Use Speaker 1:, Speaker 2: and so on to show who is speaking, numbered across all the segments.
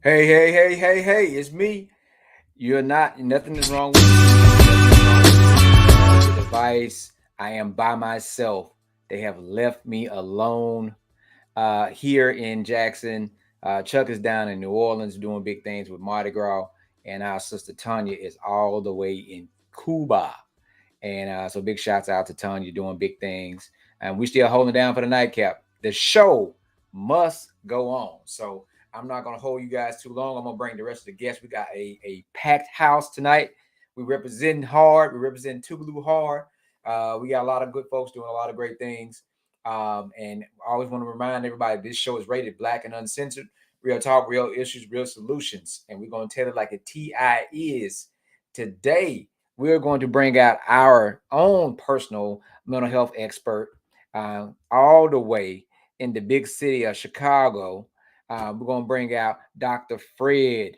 Speaker 1: Hey, it's me. You're not, nothing is wrong with you. Nothing is wrong with the device. I am by myself. They have left me alone here in Jackson. Chuck is down in New Orleans doing big things with Mardi Gras, and our sister Tonya is all the way in Cuba. And so big shouts out to Tonya doing big things. And we still holding down for the nightcap. The show must go on. So I'm not gonna hold you guys too long. I'm gonna bring the rest of the guests. We got a packed house tonight. We represent hard. We represent Tougaloo hard. We got a lot of good folks doing a lot of great things. And I always want to remind everybody this show is rated black and uncensored. Real talk, real issues, real solutions. And we're gonna tell it like a TI is. Today, we're going to bring out our own personal mental health expert all the way in the big city of Chicago. We're going to bring out Dr. Fred.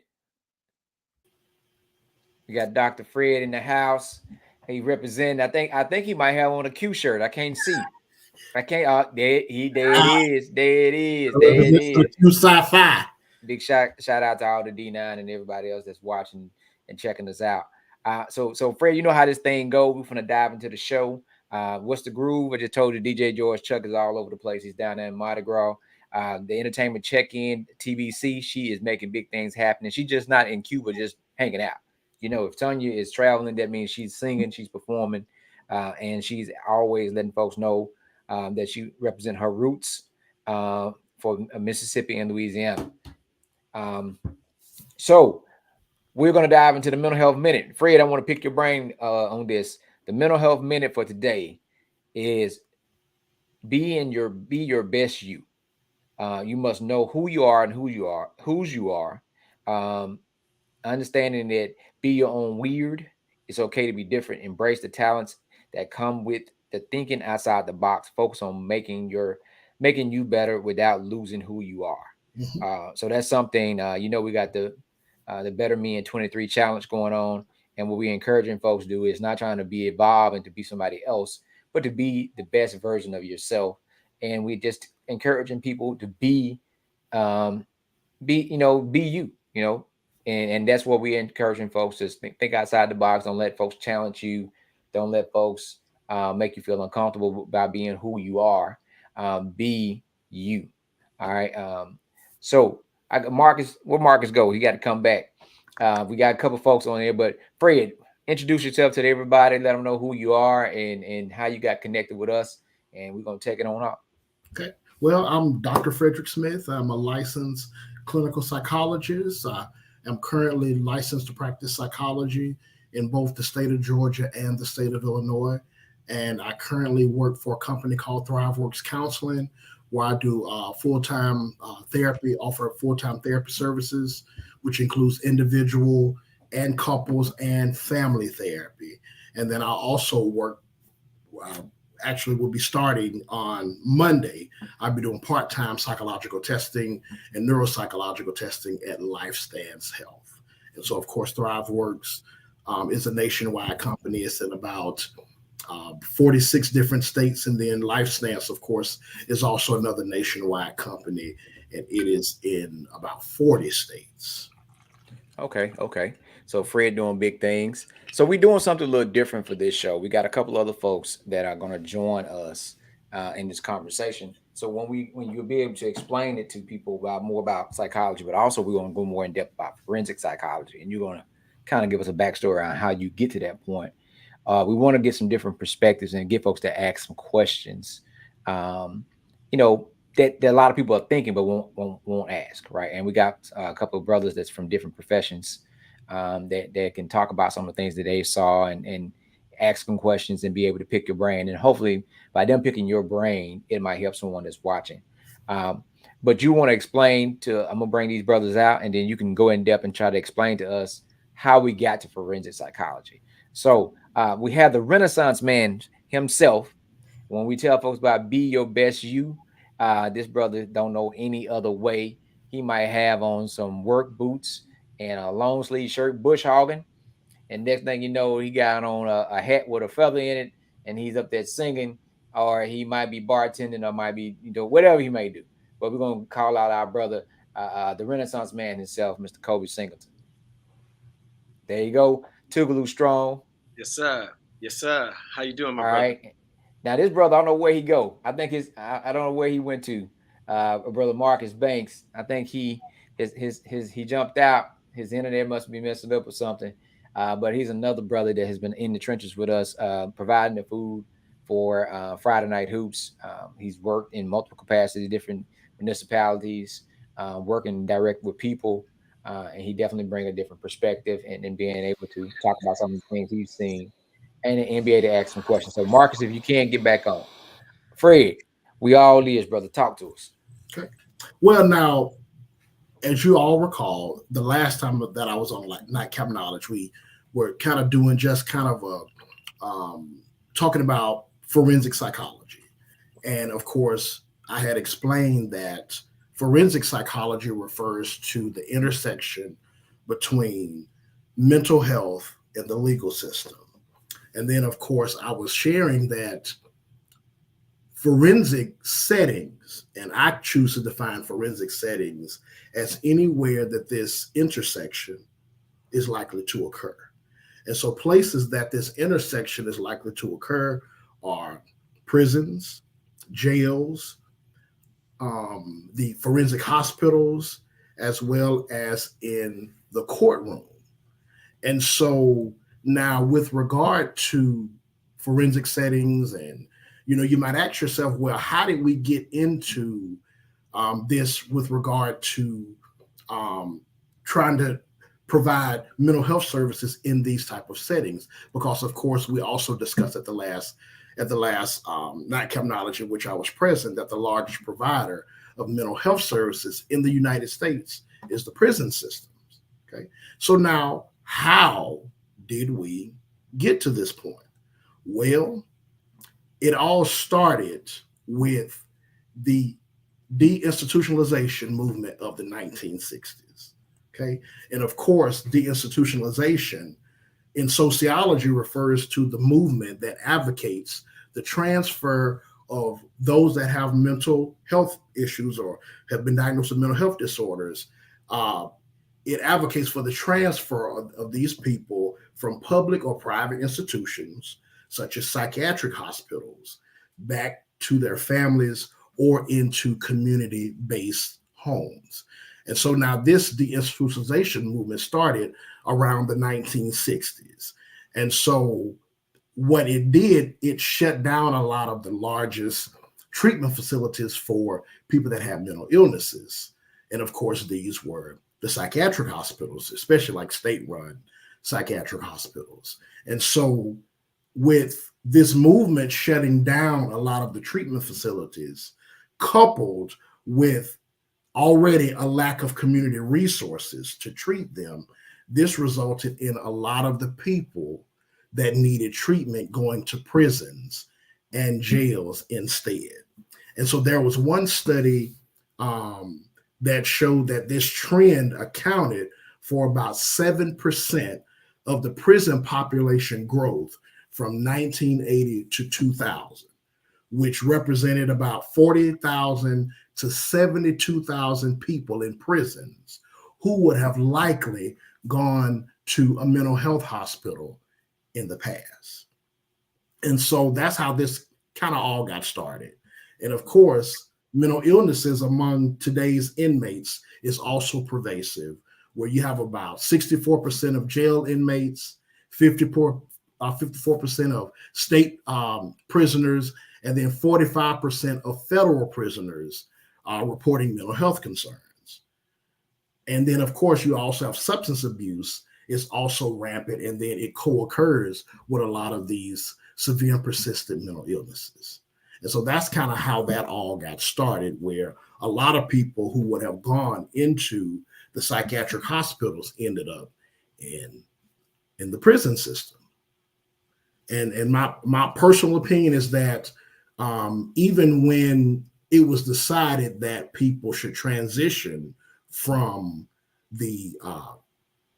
Speaker 1: We got Dr. Fred in the house. He representing. I think he might have on a Q shirt. I can't see. I can't. There it is. There it is. There it
Speaker 2: Mr.
Speaker 1: is.
Speaker 2: Q Sci-Fi.
Speaker 1: Big shout out to all the D9 and everybody else that's watching and checking us out. So Fred, you know how this thing goes. We're gonna dive into the show. What's the groove? I just told you DJ George Chuck is all over the place. He's down there in Mardi Gras. The entertainment check-in, TBC, she is making big things happen. And she's just not in Cuba, just hanging out. You know, if Tonya is traveling, that means she's singing, she's performing, and she's always letting folks know that she represent her roots for Mississippi and Louisiana. Um, so we're going to dive into the mental health minute. Fred, I want to pick your brain on this. The mental health minute for today is be your best you. You must know who you are and whose you are. Um, Understanding that be your own weird. It's okay to be different. Embrace the talents that come with the thinking outside the box. Focus on making you better without losing who you are.
Speaker 2: Mhm.
Speaker 1: So that's something. We got the Better Me in 23 challenge going on, and what we're encouraging folks to do is not trying to be evolved and to be somebody else, but to be the best version of yourself. And we just encouraging people to um, be you, and that's what we're encouraging folks to think outside the box. Don't let folks challenge you. Don't let folks make you feel uncomfortable by being who you are. Be you. All right. So I got Marcus. Where Marcus go? He got to come back. We got a couple folks on there, but Fred, introduce yourself to everybody. Let them know who you are and how you got connected with us, and we're gonna take it on up.
Speaker 2: Okay. Well, I'm Dr. Frederick Smith. I'm a licensed clinical psychologist. I'm currently licensed to practice psychology in both the state of Georgia and the state of Illinois. And I currently work for a company called ThriveWorks Counseling, where I do full-time therapy, offer full-time therapy services, which includes individual and couples and family therapy. And then I also work uh, actually will be starting on Monday. I'll be doing part-time psychological testing and neuropsychological testing at LifeStance Health. And so, of course, ThriveWorks is a nationwide company. It's in about 46 different states. And then LifeStance, of course, is also another nationwide company, and it is in about 40 states.
Speaker 1: Okay. So Fred doing big things. So we're doing something a little different for this show. We got a couple other folks that are going to join us in this conversation. So when you'll be able to explain it to people about more about psychology, but also we're going to go more in depth about forensic psychology, and you're going to kind of give us a backstory on how you get to that point. We want to get some different perspectives and get folks to ask some questions. Um, you know that a lot of people are thinking but won't ask, right? And we got a couple of brothers that's from different professions that can talk about some of the things that they saw and ask them questions and be able to pick your brain. And hopefully, by them picking your brain, it might help someone that's watching. Um, but you want to explain to, I'm gonna bring these brothers out, and then you can go in depth and try to explain to us how we got to forensic psychology. So we have the Renaissance man himself. When we tell folks about be your best you, this brother don't know any other way. He might have on some work boots and a long sleeve shirt, bush hogging, and next thing you know, he got on a hat with a feather in it, and he's up there singing, or he might be bartending, or might be whatever he may do. But we're gonna call out our brother the Renaissance man himself, Mr. Kobe Singleton. There you go. Tougaloo Strong.
Speaker 3: Yes, sir. Yes, sir. How you doing, my
Speaker 1: All
Speaker 3: brother?
Speaker 1: right. Now this brother, I don't know where he go. I think I don't know where he went to. Brother Marcus Banks. I think he jumped out. His internet must be messing up or something. But he's another brother that has been in the trenches with us, providing the food for Friday Night Hoops. He's worked in multiple capacities, different municipalities, working direct with people, and he definitely bring a different perspective and being able to talk about some of the things he's seen and the NBA to ask some questions. So, Marcus, if you can't get back on, Fred, we all ears, brother. Talk to us.
Speaker 2: Okay. Well, now, as you all recall, the last time that I was on like Nightcap Knowledge, we were kind of doing just kind of talking about forensic psychology. And of course, I had explained that forensic psychology refers to the intersection between mental health and the legal system. And then, of course, I was sharing that forensic settings, and I choose to define forensic settings as anywhere that this intersection is likely to occur. And so, places that this intersection is likely to occur are prisons, jails, the forensic hospitals, as well as in the courtroom. And so, now with regard to forensic settings, and you might ask yourself, well, how did we get into this with regard to trying to provide mental health services in these type of settings? Because of course, we also discussed at the last Nightcap Knowledge, in which I was present, that the largest provider of mental health services in the United States is the prison systems. Okay, so now how did we get to this point? Well, it all started with the deinstitutionalization movement of the 1960s. Okay. And of course, deinstitutionalization in sociology refers to the movement that advocates the transfer of those that have mental health issues or have been diagnosed with mental health disorders. It advocates for the transfer of these people from public or private institutions, such as psychiatric hospitals, back to their families or into community-based homes. And so now this deinstitutionalization movement started around the 1960s. And so what it did, it shut down a lot of the largest treatment facilities for people that have mental illnesses. And of course, these were the psychiatric hospitals, especially like state-run psychiatric hospitals. And so with this movement shutting down a lot of the treatment facilities, coupled with already a lack of community resources to treat them, this resulted in a lot of the people that needed treatment going to prisons and jails instead. And so there was one study that showed that this trend accounted for about 7% of the prison population growth from 1980 to 2000, which represented about 40,000 to 72,000 people in prisons who would have likely gone to a mental health hospital in the past. And so that's how this kind of all got started. And of course, mental illnesses among today's inmates is also pervasive, where you have about 64% of jail inmates, 54% of state prisoners, and then 45% of federal prisoners reporting mental health concerns. And then, of course, you also have substance abuse is also rampant, and then it co-occurs with a lot of these severe and persistent mental illnesses. And so that's kind of how that all got started, where a lot of people who would have gone into the psychiatric hospitals ended up in the prison system. And my personal opinion is that even when it was decided that people should transition from the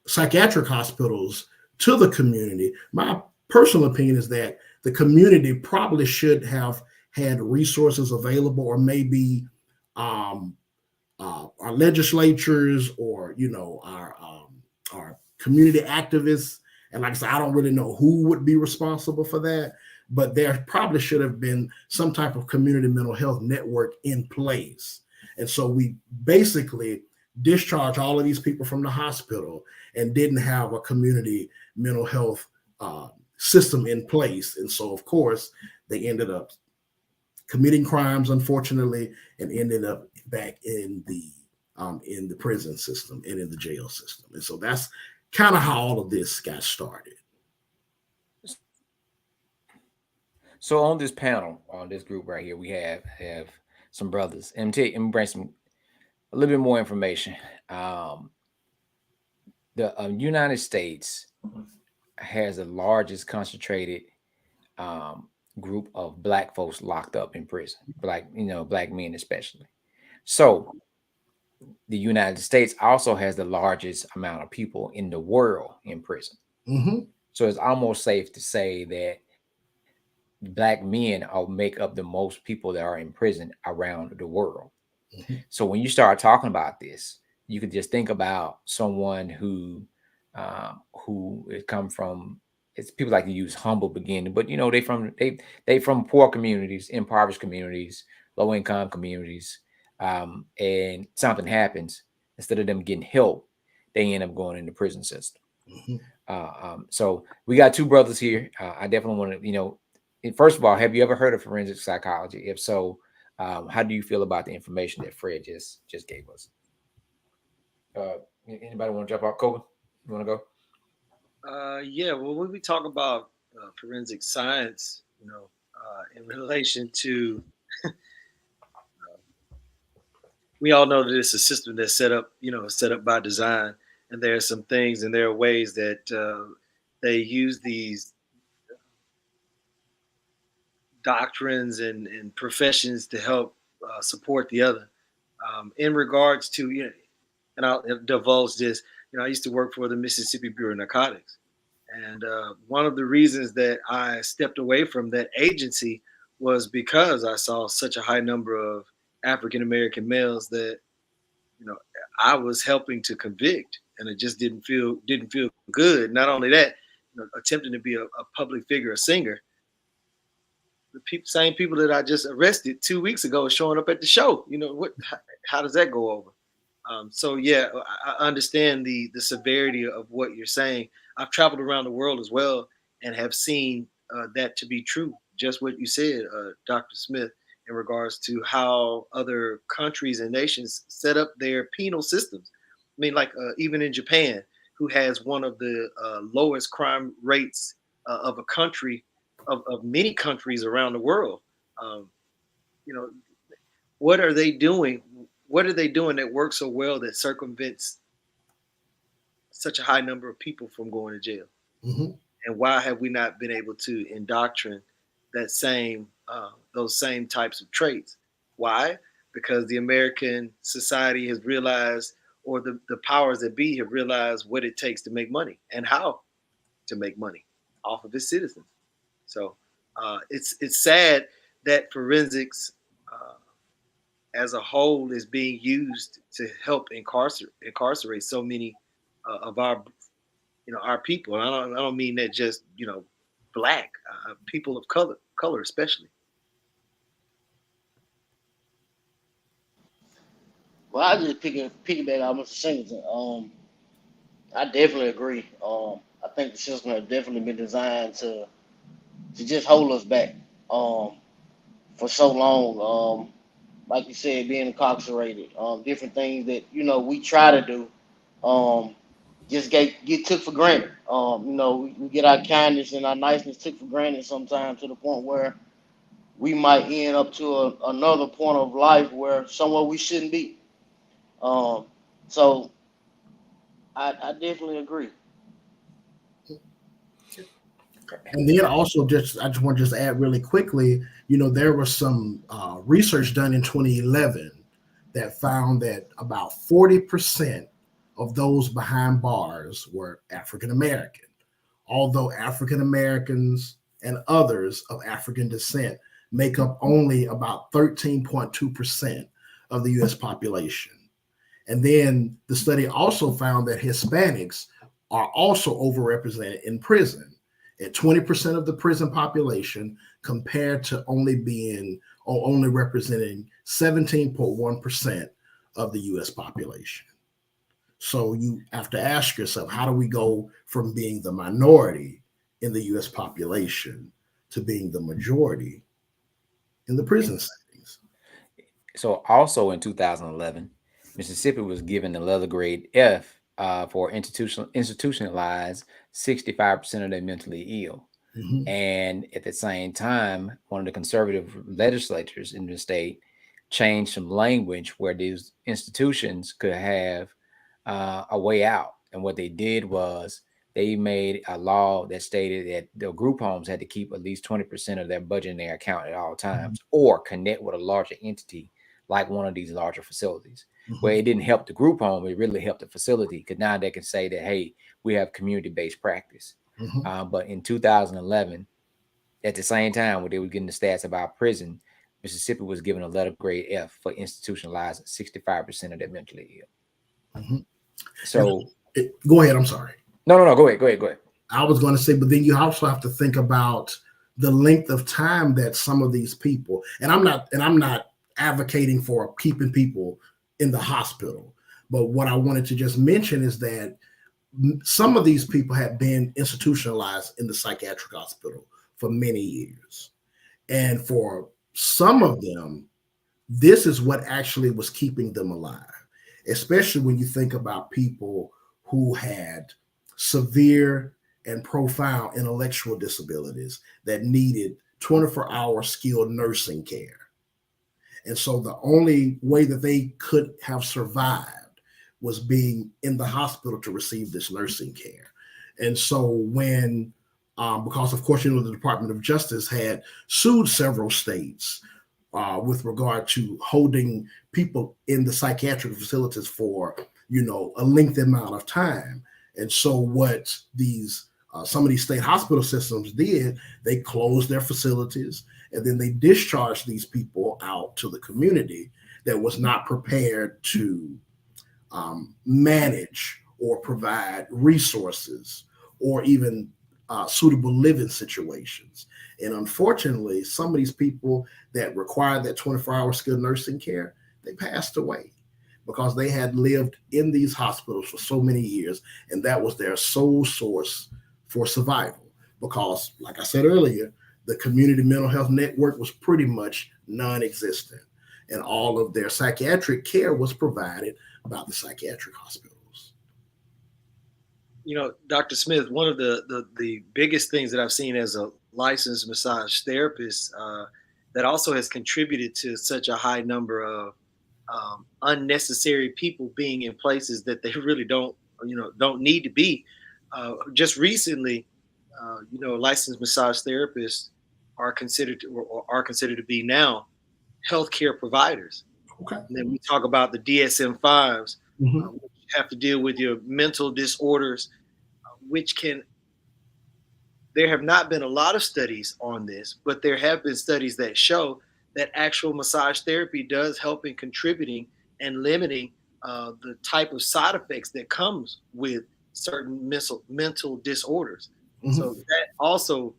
Speaker 2: psychiatric hospitals to the community, my personal opinion is that the community probably should have had resources available, or maybe our legislatures or our community activists. And like I said, I don't really know who would be responsible for that, but there probably should have been some type of community mental health network in place. And so we basically discharged all of these people from the hospital and didn't have a community mental health system in place. And so, of course, they ended up committing crimes, unfortunately, and ended up back in the prison system and in the jail system. And so that's kind of how all of this got started.
Speaker 1: So on this panel, on this group right here, we have some brothers. And I'm bring a little bit more information. The United States has the largest concentrated group of black folks locked up in prison, black men especially. So the United States also has the largest amount of people in the world in prison.
Speaker 2: Mm-hmm.
Speaker 1: So it's almost safe to say that black men make up the most people that are in prison around the world. Mm-hmm. So when you start talking about this, you could just think about someone who has come from, it's people like to use humble beginning, but they from poor communities, impoverished communities, low income communities, and something happens. Instead of them getting help, they end up going in the prison system. Mm-hmm. So we got two brothers here. I definitely want to, first of all, have you ever heard of forensic psychology? If so, how do you feel about the information that Fred just gave us? Anybody want to jump out? Kobe, you want to
Speaker 3: go? Yeah. Well, when we talk about forensic science, in relation to, we all know that it's a system that's set up by design, and there are some things and there are ways that they use these doctrines and professions to help support the other. In regards to, and I'll divulge this, I used to work for the Mississippi Bureau of Narcotics. And one of the reasons that I stepped away from that agency was because I saw such a high number of African American males that, I was helping to convict, and it just didn't feel good. Not only that, attempting to be a public figure, a singer, the same people that I just arrested 2 weeks ago are showing up at the show. How does that go over? So yeah, I understand the severity of what you're saying. I've traveled around the world as well and have seen that to be true. Just what you said, Dr. Smith, in regards to how other countries and nations set up their penal systems. I mean, like even in Japan, who has one of the lowest crime rates of a country, of many countries around the world. What are they doing? What are they doing that works so well that circumvents such a high number of people from going to jail?
Speaker 2: Mm-hmm.
Speaker 3: And why have we not been able to indoctrinate that those same types of traits? Why? Because the American society has realized, or the powers that be have realized what it takes to make money and how to make money off of its citizens. So it's sad that forensics as a whole is being used to help incarcerate so many of our people. And I don't mean that just black people of color especially.
Speaker 4: Well, I just piggyback on Mr. Singleton. I definitely agree. I think the system has definitely been designed to just hold us back for so long. Like you said, being incarcerated, different things that we try to do, just get took for granted. We get our kindness and our niceness took for granted sometimes, to the point where we might end up to another point of life where somewhere we shouldn't be. So I definitely agree.
Speaker 2: And then also, I just want to just add really quickly, there was some research done in 2011 that found that about 40% of those behind bars were African American, although African Americans and others of African descent make up only about 13.2% of the U.S. population. And then the study also found that Hispanics are also overrepresented in prison at 20% of the prison population, compared to only representing 17.1% of the US population. So you have to ask yourself, how do we go from being the minority in the US population to being the majority in the prison settings?
Speaker 1: So also in 2011, Mississippi was given a letter grade F for institutionalized 65% of their mentally ill.
Speaker 2: Mhm.
Speaker 1: And at the same time, one of the conservative legislatures in the state changed some language where these institutions could have a way out. And what they did was they made a law that stated that the group homes had to keep at least 20% of their budget in their account at all times, or connect with a larger entity like one of these larger facilities. Where it didn't help the group home, it really helped the facility, because now they can say that, hey, we have community-based practice. But in 2011, at the same time, when they were getting the stats about prison, Mississippi was given a letter grade F for institutionalized 65% of their mentally ill.
Speaker 2: Mhm.
Speaker 1: So
Speaker 2: Go ahead. I'm sorry.
Speaker 1: no. Go ahead.
Speaker 2: I was going to say, but then you also have to think about the length of time that some of these people, and I'm not advocating for keeping people in the hospital, but what I wanted to just mention is that some of these people had been institutionalized in the psychiatric hospital for many years. And for some of them, this is what actually was keeping them alive, especially when you think about people who had severe and profound intellectual disabilities that needed 24-hour skilled nursing care. And so the only way that they could have survived was being in the hospital to receive this nursing care. And so because of course, the Department of Justice had sued several states with regard to holding people in the psychiatric facilities for, a lengthy amount of time. And so what some of these state hospital systems did, they closed their facilities, and then they discharged these people out to the community that was not prepared to manage or provide resources or even suitable living situations. And unfortunately, some of these people that required that 24-hour skilled nursing care, they passed away because they had lived in these hospitals for so many years, and that was their sole source for survival. Because, like I said earlier, the community mental health network was pretty much non-existent, and all of their psychiatric care was provided by the psychiatric hospitals.
Speaker 3: Dr. Smith, one of the biggest things that I've seen as a licensed massage therapist that also has contributed to such a high number of unnecessary people being in places that they really don't need to be. Just recently, licensed massage therapists are considered to be now healthcare providers.
Speaker 2: Okay.
Speaker 3: And then we talk about the DSM-5s,
Speaker 2: Mm-hmm.
Speaker 3: which have to deal with your mental disorders, which can. There have not been a lot of studies on this, but there have been studies that show that actual massage therapy does help in contributing and limiting the type of side effects that comes with certain mental disorders.
Speaker 2: Mm-hmm.
Speaker 3: So that also,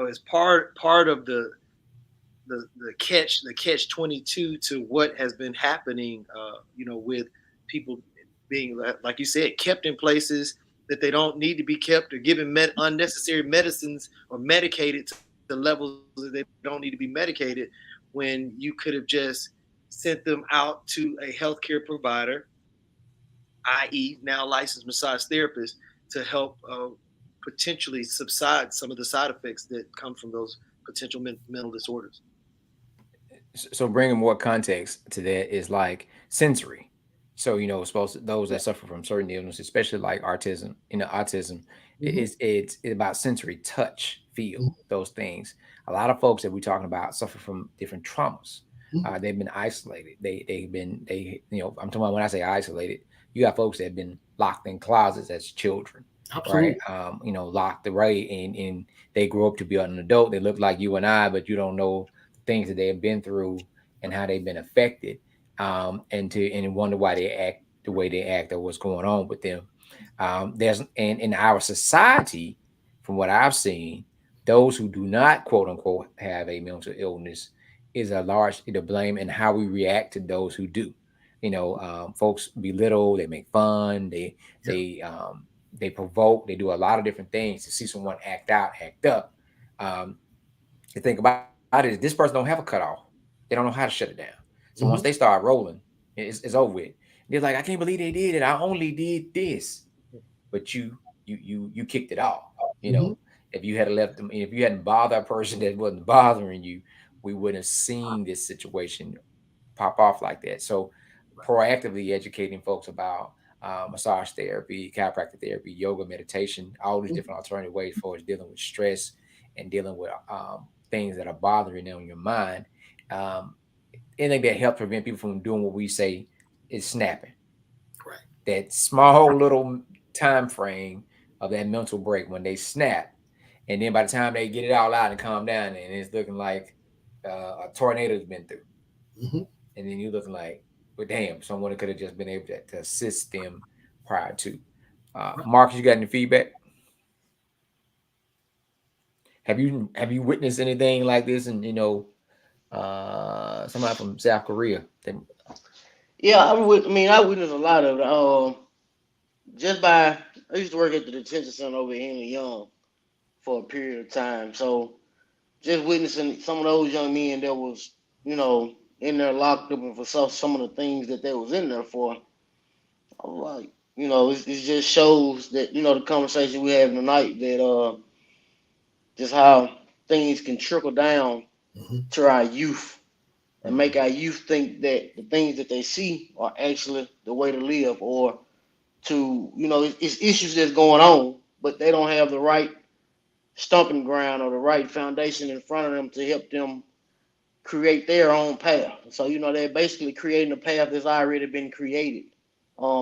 Speaker 3: is part of the catch 22 to what has been happening, with people being, like you said, kept in places that they don't need to be kept, or given unnecessary medicines or medicated to the levels that they don't need to be medicated, when you could have just sent them out to a healthcare provider, i.e. now licensed massage therapist, to help potentially subside some of the side effects that come from those potential mental disorders.
Speaker 1: So bringing more context to that is like sensory. So supposed to, those that suffer from certain illnesses, especially like autism,
Speaker 2: Mm-hmm.
Speaker 1: it's about sensory, touch, feel, those things. A lot of folks that we're talking about suffer from different traumas.
Speaker 2: Mm-hmm.
Speaker 1: They've been isolated. I'm talking about, when I say isolated, you got folks that have been locked in closets as children, right?
Speaker 2: Absolutely.
Speaker 1: Locked away, and they grow up to be an adult. They look like you and I, but you don't know things that they have been through and how they've been affected. and wonder why they act the way they act or what's going on with them. There's and in our society, from what I've seen, those who do not quote unquote have a mental illness is a large to blame in how we react to those who do. Folks belittle, they make fun,
Speaker 2: Yeah.
Speaker 1: they provoke, they do a lot of different things to see someone act out, act up. Um, the thing about it is this person don't have a cutoff. They don't know how to shut it down. So once they
Speaker 2: Hmm.
Speaker 1: start rolling, it's over with. They're like, I can't believe they did it. I only did this, but you kicked it off. You
Speaker 2: Hmm.
Speaker 1: know, if you had left them, if you hadn't bothered a person that wasn't bothering you, we wouldn't have seen this situation pop off like that. So proactively educating folks about massage therapy, chiropractic therapy, yoga, meditation, all these different alternative ways for us dealing with stress and dealing with things that are bothering you on your mind. Um, Anything that helps prevent people from doing what we say is snapping.
Speaker 2: Right.
Speaker 1: That small little time frame of that mental break when they snap, and then by the time they get it all out and calm down, and it's looking like a tornado's been through,
Speaker 2: Hmm.
Speaker 1: and then you're looking like, well, damn, someone could have just been able to assist them prior to.
Speaker 2: Right.
Speaker 1: Marcus, you got any feedback? Have you witnessed anything like this? And somebody from South Korea.
Speaker 4: Yeah, I mean, I witnessed a lot of it. Just by I used to work at the detention center over here in Young for a period of time, so just witnessing some of those young men that was, in there locked up and for some of the things that they was in there for. I was like, it just shows that the conversation we having tonight that just how things can trickle down
Speaker 2: Hmm.
Speaker 4: to our youth and make
Speaker 1: Mhm.
Speaker 4: our youth think that the things that they see are actually the way to live, or to it's issues that's going on, but they don't have the right stomping ground or the right foundation in front of them to help them create their own path. So they're basically creating a path that's already been created.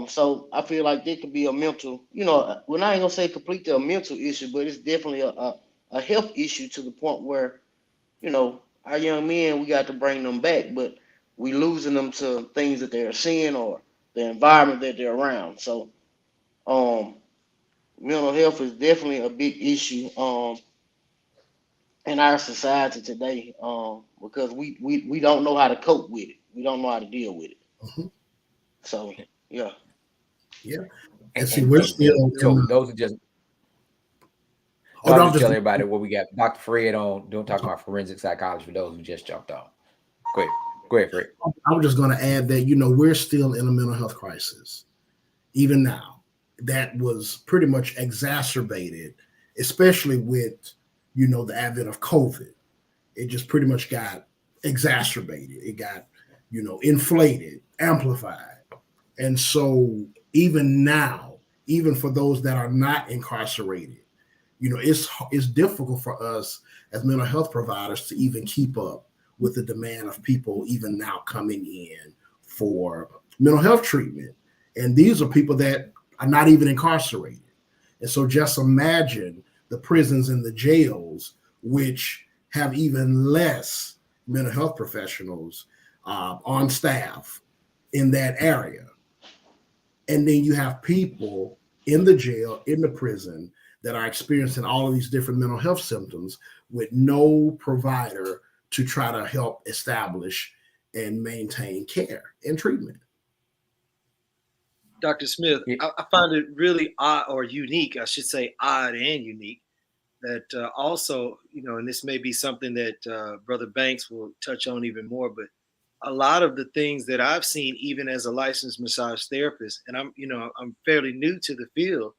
Speaker 4: So I feel like there could be a mental, well, I ain't gonna say completely a mental issue, but it's definitely a health issue to the point where our young men, we got to bring them back, but we losing them to things that they're seeing or the environment that they're around. So um, mental health is definitely a big issue in our society today, because we don't know how to cope with it. We don't know how to deal with it.
Speaker 2: Hmm.
Speaker 4: So yeah.
Speaker 2: Yeah.
Speaker 1: And,
Speaker 2: And see,
Speaker 1: and,
Speaker 2: we're
Speaker 1: and, and
Speaker 2: still in
Speaker 1: so
Speaker 2: the.
Speaker 1: those are just
Speaker 2: Oh
Speaker 1: no, I'm
Speaker 2: no, I'm
Speaker 1: just
Speaker 2: just.
Speaker 1: telling everybody what we got Dr. Fred on doing talking about forensic psychology for those who just jumped on. Go ahead. Go ahead, Fred.
Speaker 2: I was just going to add that we're still in a mental health crisis even now. That was pretty much exacerbated, especially with the advent of COVID. It just pretty much got exacerbated. It got inflated, amplified, and so even now, even for those that are not incarcerated, it's difficult for us as mental health providers to even keep up with the demand of people even now coming in for mental health treatment. And these are people that are not even incarcerated. And so just imagine the prisons and the jails, which have even less mental health professionals on staff in that area. And then you have people in the jail, in the prison, that are experiencing all of these different mental health symptoms with no provider to try to help establish and maintain care and treatment.
Speaker 3: Dr. Smith,
Speaker 1: Yeah.
Speaker 3: I find it really odd, or unique, I should say odd and unique, that also, and this may be something that Brother Banks will touch on even more, but a lot of the things that I've seen, even as a licensed massage therapist, and I'm fairly new to the field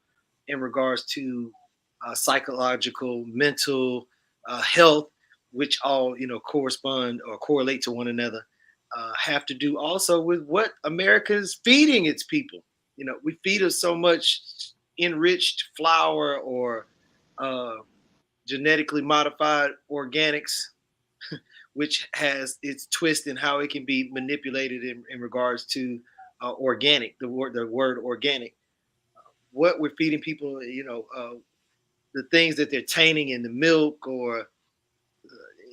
Speaker 3: in regards to psychological, mental health, which all correspond or correlate to one another, have to do also with what America is feeding its people. We feed us so much enriched flour or uh, genetically modified organics, which has its twist in how it can be manipulated in regards to organic, the word organic. What we're feeding people, the things that they're tainting in the milk, or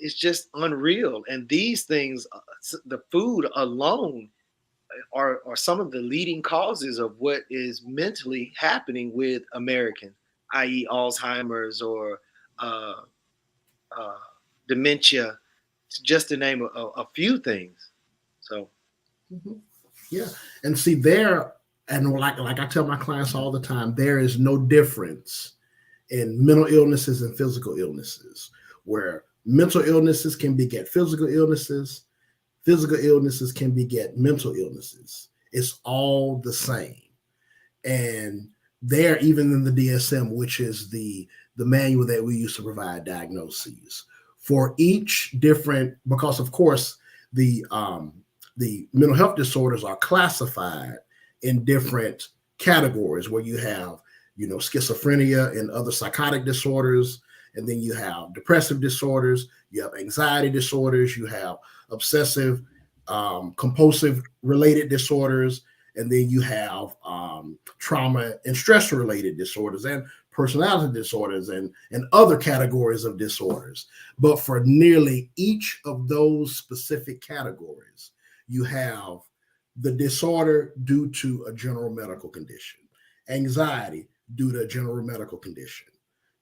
Speaker 3: it's just unreal. And these things, the food alone, are some of the leading causes of what is mentally happening with Americans, i.e., Alzheimer's or uh, uh, dementia, just to name a few things. So,
Speaker 2: Mhm. Yeah, and see there, and like I tell my clients all the time, there is no difference in mental illnesses and physical illnesses, where mental illnesses can beget physical illnesses can beget mental illnesses. It's all the same. And there, even in the DSM, which is the manual that we use to provide diagnoses for each different, because of course the mental health disorders are classified in different categories, where you have, schizophrenia and other psychotic disorders, and then you have depressive disorders, you have anxiety disorders, you have obsessive compulsive related disorders, and then you have trauma and stress related disorders and personality disorders and other categories of disorders. But for nearly each of those specific categories, you have the disorder due to a general medical condition, anxiety due to a general medical condition,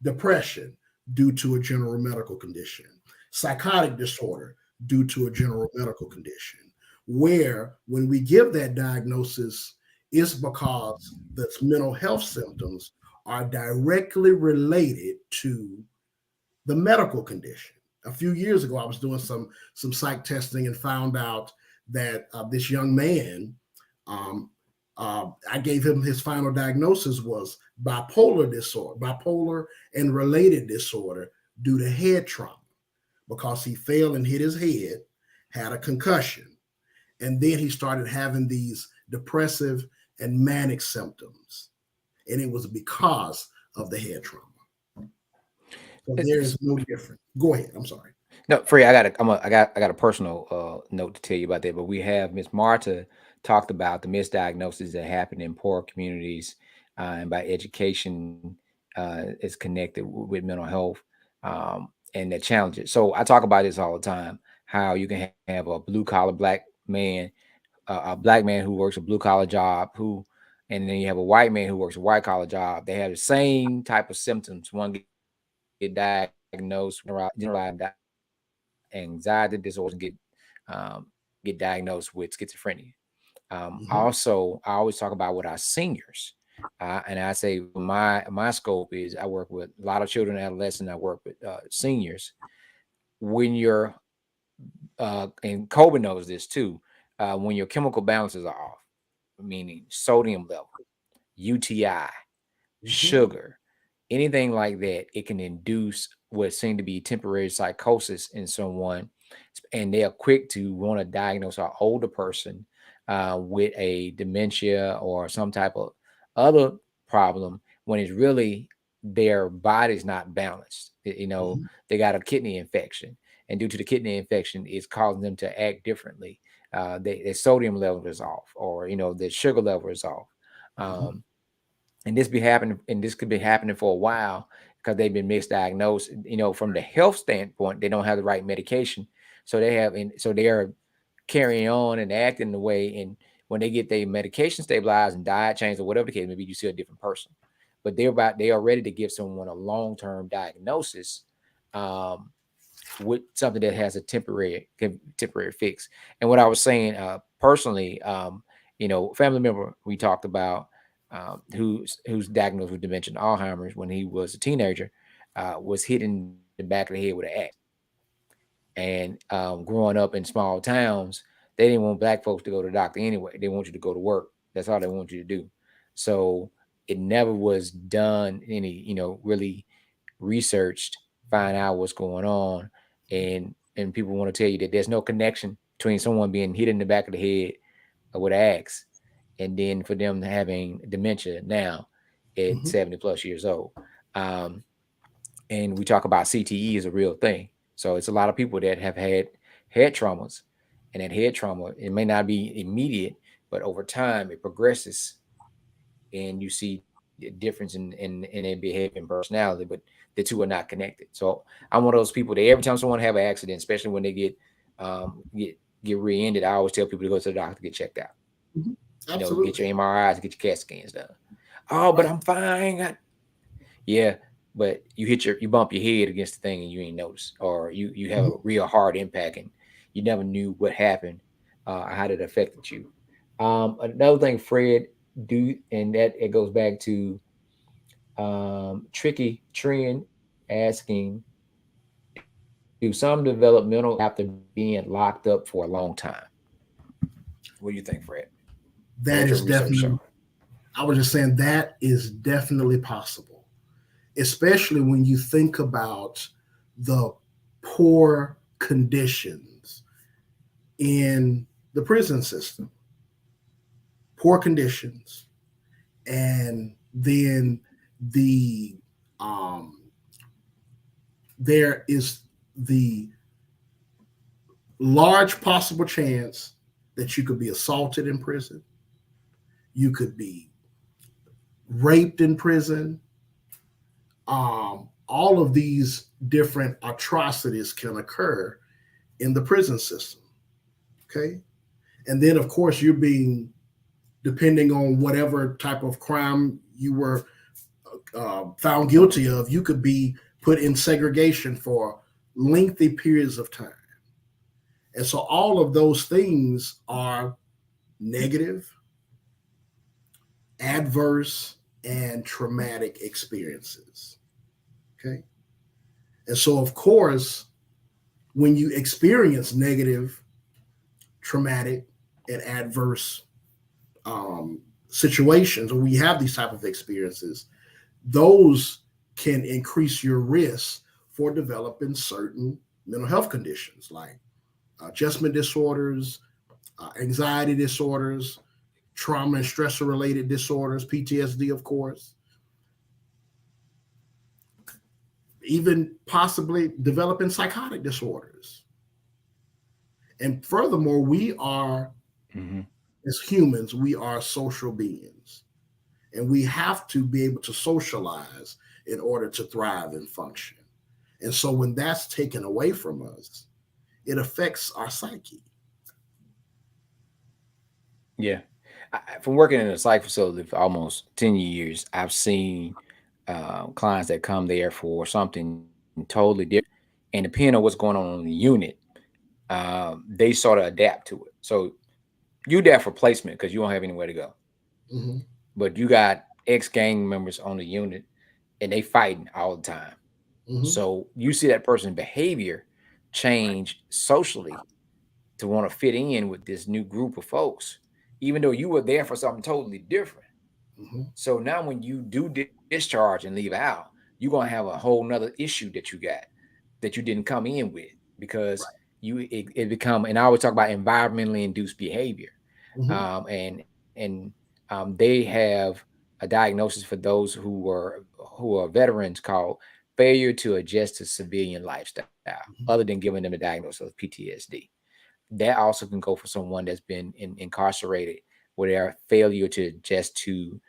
Speaker 2: depression due to a general medical condition, psychotic disorder due to a general medical condition. Where when we give that diagnosis, it's because the mental health symptoms are directly related to the medical condition. A few years ago, I was doing some psych testing and found out that this young man, I gave him his final diagnosis was bipolar and related disorder due to head trauma, because he fell and hit his head, had a concussion, and then he started having these depressive and manic symptoms, and it was because of the head trauma. So there is
Speaker 1: It's,
Speaker 2: no difference. Go ahead. I'm sorry.
Speaker 1: no, Free. I got a personal note to tell you about that. But we have Miss Marta talked about the misdiagnoses that happen in poor communities, and by education is connected with mental health, and the challenges. So I talk about this all the time. How you can have a blue collar black man, a black man who works a blue collar job, and then you have a white man who works a white collar job. They have the same type of symptoms. One get diagnosed with generalized anxiety disorders, and get diagnosed with schizophrenia.
Speaker 2: Mm-hmm.
Speaker 1: Also, I always talk about with our seniors, and I say my scope is I work with a lot of children and adolescents. I work with seniors. When you're and Kobe knows this too. When your chemical balances are off, meaning sodium level, UTI,
Speaker 2: Mm-hmm.
Speaker 1: sugar, anything like that, it can induce what seem to be temporary psychosis in someone, and they are quick to want to diagnose an older person with a dementia or some type of other problem when it's really their body's not balanced.
Speaker 2: Mm-hmm.
Speaker 1: They got a kidney infection, and due to the kidney infection, it's causing them to act differently. Their sodium level is off, or their sugar level is off.
Speaker 2: Mm-hmm.
Speaker 1: Um, and this could be happening for a while because they've been misdiagnosed. From the health standpoint, they don't have the right medication, so they are carrying on and acting the way. And when they get their medication stabilized and diet change or whatever the case, maybe you see a different person. But they are ready to give someone a long term diagnosis, um, with something that has a temporary fix. And what I was saying, personally, family member we talked about, who's diagnosed with dementia and Alzheimer's when he was a teenager, was hit in the back of the head with an axe. And growing up in small towns, they didn't want black folks to go to the doctor anyway. They want you to go to work. That's all they want you to do. So it never was done any, really researched, find out what's going on, and people want to tell you that there's no connection between someone being hit in the back of the head with an axe and then for them having dementia now at
Speaker 2: Mm-hmm.
Speaker 1: 70 plus years old. Um, and we talk about CTE is a real thing. So it's a lot of people that have had head traumas, and that head trauma, it may not be immediate, but over time it progresses, and you see the difference in their behavior and personality, but the two are not connected. So I'm one of those people that every time someone have an accident, especially when they get rear-ended, I always tell people to go to the doctor to get checked out.
Speaker 2: Mhm.
Speaker 1: Get
Speaker 2: Absolutely.
Speaker 1: your MRIs, get your CAT scans done. Oh, but
Speaker 2: Right.
Speaker 1: I'm fine. Yeah, but you bump your head against the thing and you ain't notice, or you have a
Speaker 2: Mhm.
Speaker 1: real hard impact and you never knew what happened, how it affected you. Another thing, Fred, do and that it goes back to tricky trend asking, do some developmental after being locked up for a long time? What do you think, Fred? And
Speaker 2: That
Speaker 1: what your
Speaker 2: is
Speaker 1: research show?
Speaker 2: definitely, I was just saying, that is definitely possible, especially when you think about the poor conditions in the prison system, poor conditions, and then the um, there is the large possible chance that you could be assaulted in prison, you could be raped in prison. All of these different atrocities can occur in the prison system. Okay. And then, of course, you're being, depending on whatever type of crime you were found guilty of, you could be put in segregation for lengthy periods of time. And so all of those things are negative, adverse, and traumatic experiences. Okay. And so, of course, when you experience negative, traumatic, and adverse um, situations, or we have these type of experiences, those can increase your risk for developing certain mental health conditions like adjustment disorders, anxiety disorders, trauma and stressor related disorders, PTSD, of course, even possibly developing psychotic disorders. And furthermore, we are,
Speaker 1: Hmm.
Speaker 2: as humans, we are social beings, and we have to be able to socialize in order to thrive and function. And so when that's taken away from us, it affects our psyche.
Speaker 1: Yeah. From working in a psych facility for almost 10 years, I've seen clients that come there for something totally different. And depending on what's going on in the unit, they sort of adapt to it. So you there for placement because you don't have anywhere to go.
Speaker 2: Mm-hmm.
Speaker 1: But you got ex gang members on the unit and they fighting all the time.
Speaker 2: Mm-hmm.
Speaker 1: So you see that person's behavior change socially to want to fit in with this new group of folks, even though you were there for something totally different.
Speaker 2: Mm-hmm.
Speaker 1: So now when you do discharge and leave out, you're gonna have a whole nother issue that you got that you didn't come in with because
Speaker 2: Right.
Speaker 1: it become, and I always talk about environmentally induced behavior.
Speaker 2: Mm-hmm.
Speaker 1: And they have a diagnosis for those who are veterans called failure to adjust to civilian lifestyle, other than giving them a diagnosis of PTSD. That also can go for someone that's been incarcerated with their failure to adjust to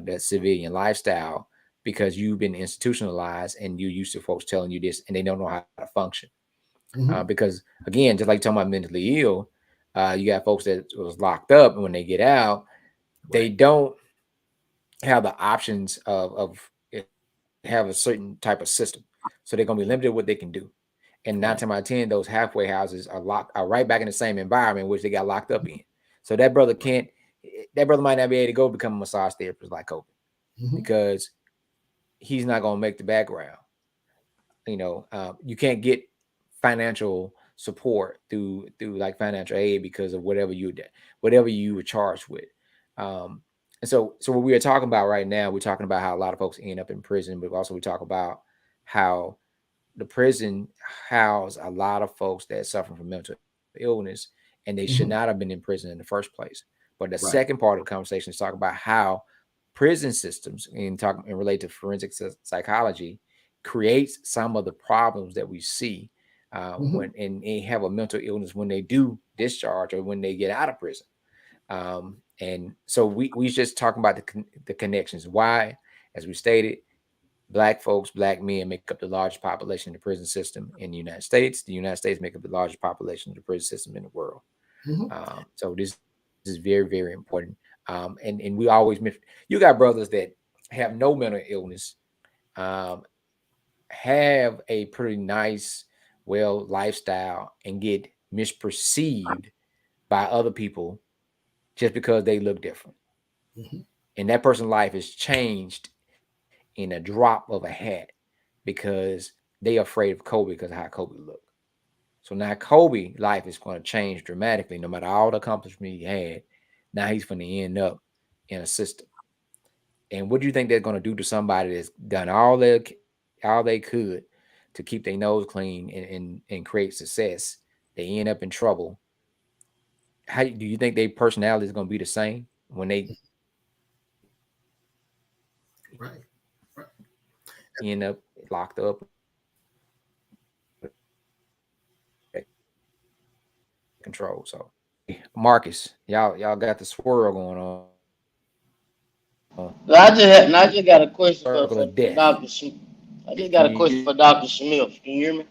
Speaker 1: the civilian lifestyle because you've been institutionalized and you're used to folks telling you this and they don't know how to function.
Speaker 2: Mm-hmm.
Speaker 1: Because again, just like you're talking about mentally ill, you got folks that was locked up and when they get out, they
Speaker 2: Right.
Speaker 1: don't have the options have a certain type of system. So they're gonna be limited what they can do. And 9 times out
Speaker 2: Right.
Speaker 1: of 10, those halfway houses are right back in the same environment which they got locked up in. So that brother
Speaker 2: Right.
Speaker 1: can't that brother might not be able to go become a massage therapist like Kobe
Speaker 2: Mm-hmm.
Speaker 1: because he's not gonna make the background. You can't get financial support through like financial aid because of whatever you were charged with. Um, and so what we are talking about right now, we're talking about how a lot of folks end up in prison, but also we talk about how the prison house a lot of folks that suffer from mental illness and they should not have
Speaker 2: Mm-hmm.
Speaker 1: been in prison in the first place. But the second
Speaker 2: Right.
Speaker 1: part of the conversation is talk about how prison systems and relate to forensic psychology creates some of the problems that we see
Speaker 2: Mm-hmm.
Speaker 1: when and they have a mental illness when they do discharge or when they get out of prison. And so we just talking about the connections. Why, as we stated, Black folks, Black men make up the largest population in the prison system in the United States. The United States make up the largest population of the prison system in the world.
Speaker 2: Mm-hmm.
Speaker 1: So this is important. is very, very important. And we always you got brothers that have no mental illness, um, have a pretty nice, well lifestyle, and get misperceived by other people just because they look different.
Speaker 2: Mhm.
Speaker 1: And that person's life is changed in a drop of a hat because they afraid of Kobe because of how Kobe looked. So now Kobe life is going to change dramatically, no matter all the accomplishment he had. Now he's going to end up in a system. And what do you think they're going to do to somebody that's done all they could to keep their nose clean and create success? They end up in trouble. How do you think their personality is going to be the same when they
Speaker 2: Right. Right.
Speaker 1: end up locked up control? So Marcus, y'all got the swirl going on.
Speaker 4: So I just got a question
Speaker 1: Circle of
Speaker 4: for
Speaker 1: death.
Speaker 4: Dr. Smith. I just
Speaker 1: Can
Speaker 4: got a
Speaker 1: you
Speaker 4: question for Dr. Smith. Can you hear me?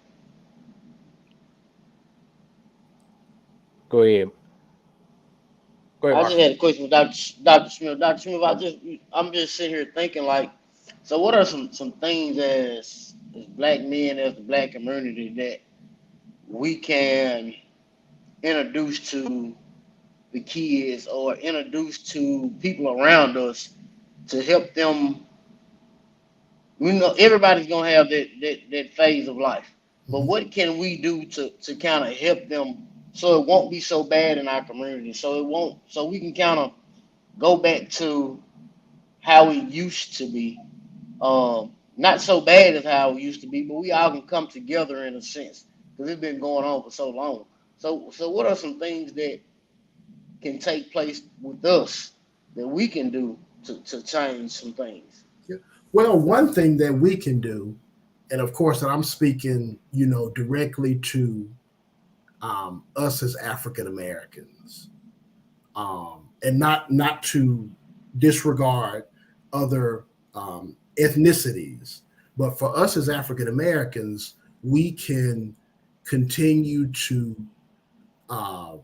Speaker 1: go ahead? Go ahead,
Speaker 4: I just
Speaker 1: Marcus.
Speaker 4: had a question for Dr. Smith. Dr. Smith, I'm just sitting here thinking like, so what are some things as black men, as the black community, that we can introduce to the kids or introduce to people around us to help them. We know everybody's gonna have that phase of life, but
Speaker 2: Mhm.
Speaker 4: what can we do to kind of help them so it won't be so bad in our community, so it won't, so we can kind of go back to how it used to be. Not so bad as how it used to be, but we all can come together in a sense because it's been going on for so long. So what are some things that can take place with us that we can do to change some things?
Speaker 2: Yeah. Well, one thing that we can do, and of course, that I'm speaking, directly to us as African Americans, and not to disregard other ethnicities, but for us as African Americans, we can continue to um,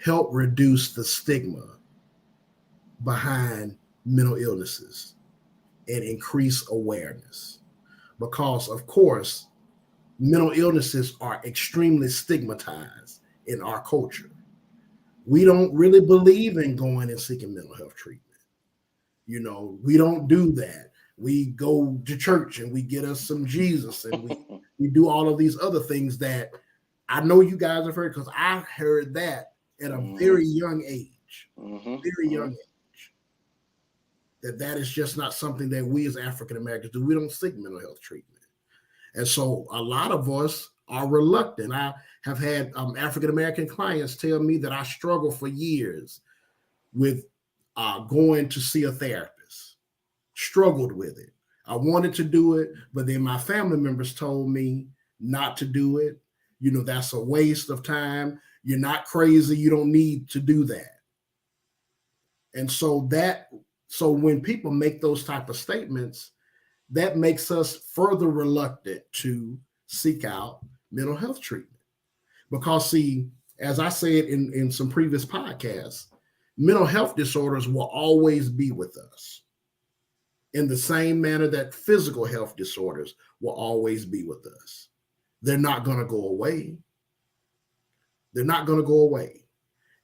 Speaker 2: help reduce the stigma behind mental illnesses and increase awareness. Because, of course, mental illnesses are extremely stigmatized in our culture. We don't really believe in going and seeking mental health treatment. We don't do that. We go to church and we get us some Jesus and we do all of these other things that I know you guys have heard because I heard that at a
Speaker 4: Mm-hmm,
Speaker 2: very young age, very
Speaker 4: mm-hmm,
Speaker 2: young age, that is just not something that we as African Americans do. We don't seek mental health treatment. And so a lot of us are reluctant. I have had African American clients tell me that I struggled for years with going to see a therapist, struggled with it. I wanted to do it, but then my family members told me not to do it. That's a waste of time. You're not crazy. You don't need to do that. And so when people make those type of statements, that makes us further reluctant to seek out mental health treatment. Because, see, as I said in some previous podcasts, mental health disorders will always be with us in the same manner that physical health disorders will always be with us. They're not going to go away. They're not going to go away.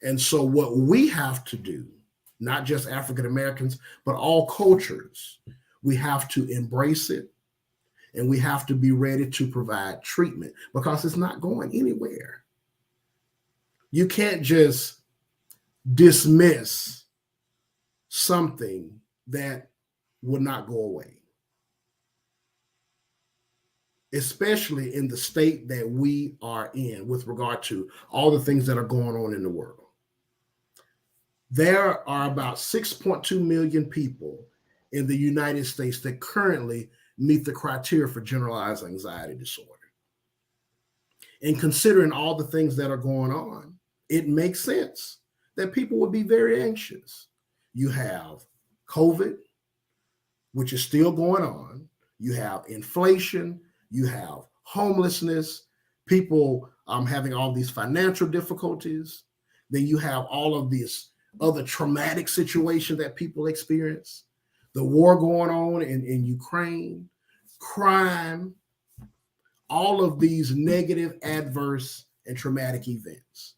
Speaker 2: And so, what we have to do, not just African Americans, but all cultures, we have to embrace it and we have to be ready to provide treatment because it's not going anywhere. You can't just dismiss something that will not go away, especially in the state that we are in with regard to all the things that are going on in the world. There are about 6.2 million people in the United States that currently meet the criteria for generalized anxiety disorder. And considering all the things that are going on, it makes sense that people would be very anxious. You have COVID, which is still going on. You have inflation. You have homelessness, people having all these financial difficulties. Then you have all of this other traumatic situation that people experience, the war going on in Ukraine, crime, all of these negative, adverse, and traumatic events.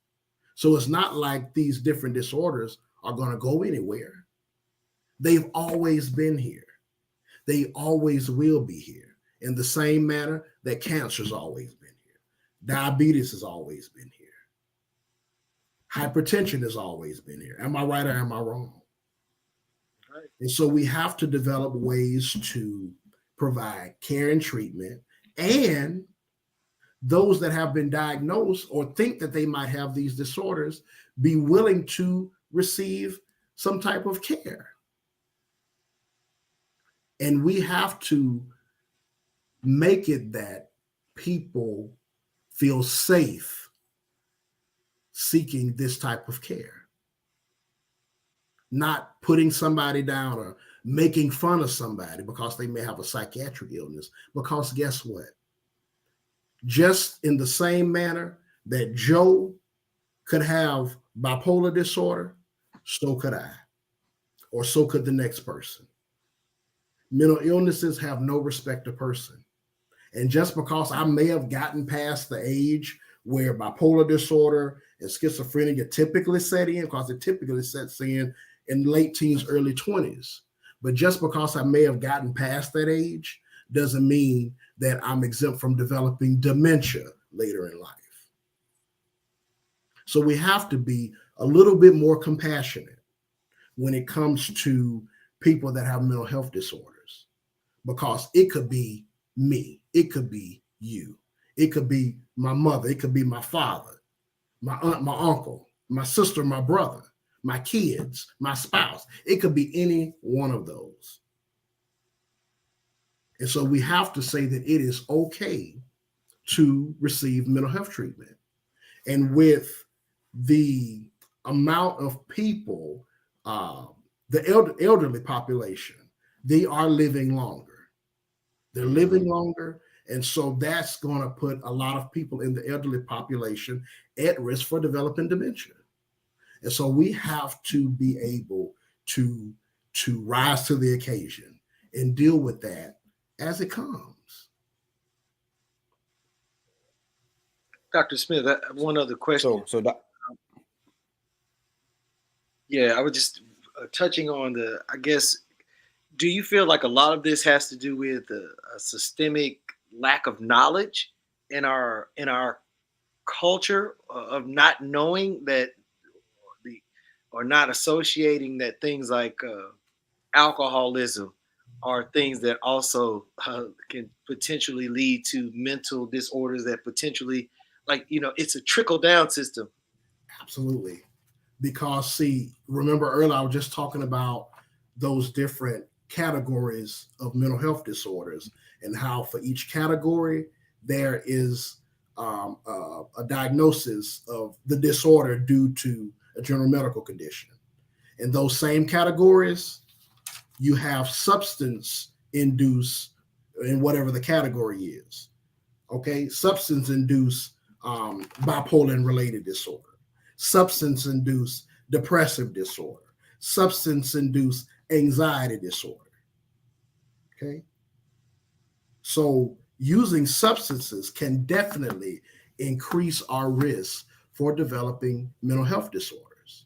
Speaker 2: So it's not like these different disorders are going to go anywhere. They've always been here. They always will be here. In the same manner that cancer's always been here. Diabetes has always been here. Hypertension has always been here. Am I right or am I wrong?
Speaker 3: Right.
Speaker 2: And so we have to develop ways to provide care and treatment, and those that have been diagnosed or think that they might have these disorders be willing to receive some type of care. And we have to make it that people feel safe seeking this type of care, not putting somebody down or making fun of somebody because they may have a psychiatric illness. Because guess what? Just in the same manner that Joe could have bipolar disorder, so could I, or so could the next person. Mental illnesses have no respect of person. And just because I may have gotten past the age where bipolar disorder and schizophrenia typically set in, because it typically sets in late teens, early 20s. But just because I may have gotten past that age doesn't mean that I'm exempt from developing dementia later in life. So we have to be a little bit more compassionate when it comes to people that have mental health disorders, because it could be me, it could be you, it could be my mother, it could be my father, my aunt, my uncle, my sister, my brother, my kids, my spouse. It could be any one of those. And so we have to say that it is okay to receive mental health treatment. And with the amount of people, the elderly population, they are living longer. They're living longer. And so that's going to put a lot of people in the elderly population at risk for developing dementia. And so we have to be able to rise to the occasion and deal with that as it comes.
Speaker 3: Dr. Smith, one other question. Yeah, I was just touching on I guess, do you feel like a lot of this has to do with a systemic lack of knowledge in our culture of not knowing that or not associating that things like alcoholism are things that also can potentially lead to mental disorders that potentially, like, it's a trickle down system.
Speaker 2: Absolutely. Because, see, remember earlier I was just talking about those different categories of mental health disorders and how for each category there is a diagnosis of the disorder due to a general medical condition. In those same categories, you have substance induced in whatever the category is. Okay, substance induced bipolar and related disorder, substance induced depressive disorder, substance induced anxiety disorder. Okay, so using substances can definitely increase our risk for developing mental health disorders.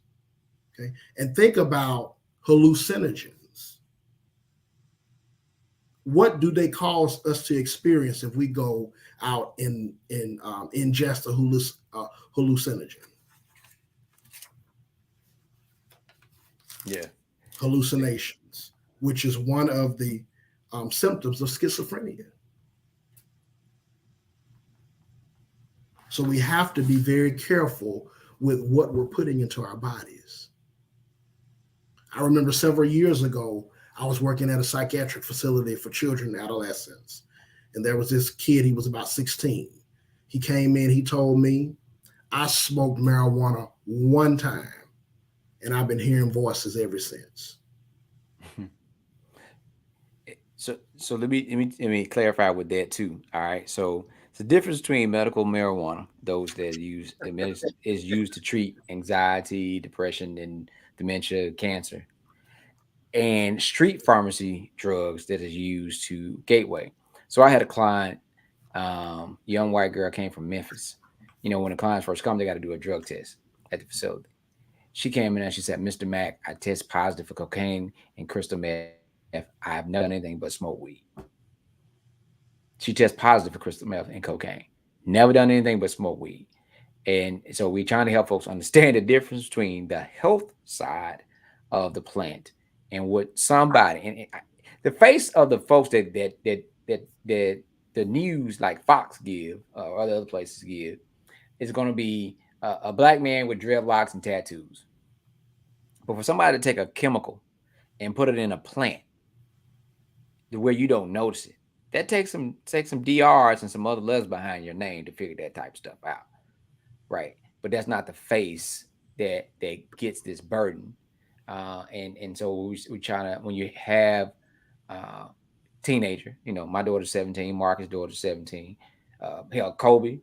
Speaker 2: Okay, and think about hallucinogens. What do they cause us to experience if we go out and ingest a hallucinogen?
Speaker 1: Yeah.
Speaker 2: Hallucinations, which is one of the symptoms of schizophrenia. So we have to be very careful with what we're putting into our bodies. I remember several years ago, I was working at a psychiatric facility for children and adolescents. And there was this kid, he was about 16. He came in, he told me, I smoked marijuana one time, and I've been hearing voices ever since.
Speaker 1: So let me clarify with that too. All right. So it's the difference between medical marijuana, those that is used to treat anxiety, depression, and dementia, cancer, and street pharmacy drugs that is used to gateway. So I had a client, young white girl, came from Memphis. When the clients first come, they got to do a drug test at the facility. She came in and she said, "Mr. Mack, I test positive for cocaine and crystal meth. I have never done anything but smoke weed." She tests positive for crystal meth and cocaine. Never done anything but smoke weed. And so we're trying to help folks understand the difference between the health side of the plant and what somebody and the face of the folks that the news like Fox give or other places give is going to be a black man with dreadlocks and tattoos. But for somebody to take a chemical and put it in a plant to where you don't notice it, that takes some DRs and some other letters behind your name to figure that type of stuff out, right? But that's not the face that gets this burden, and so we trying to when you have uh, teenager, my daughter's 17, Marcus' daughter's 17, hell, Kobe,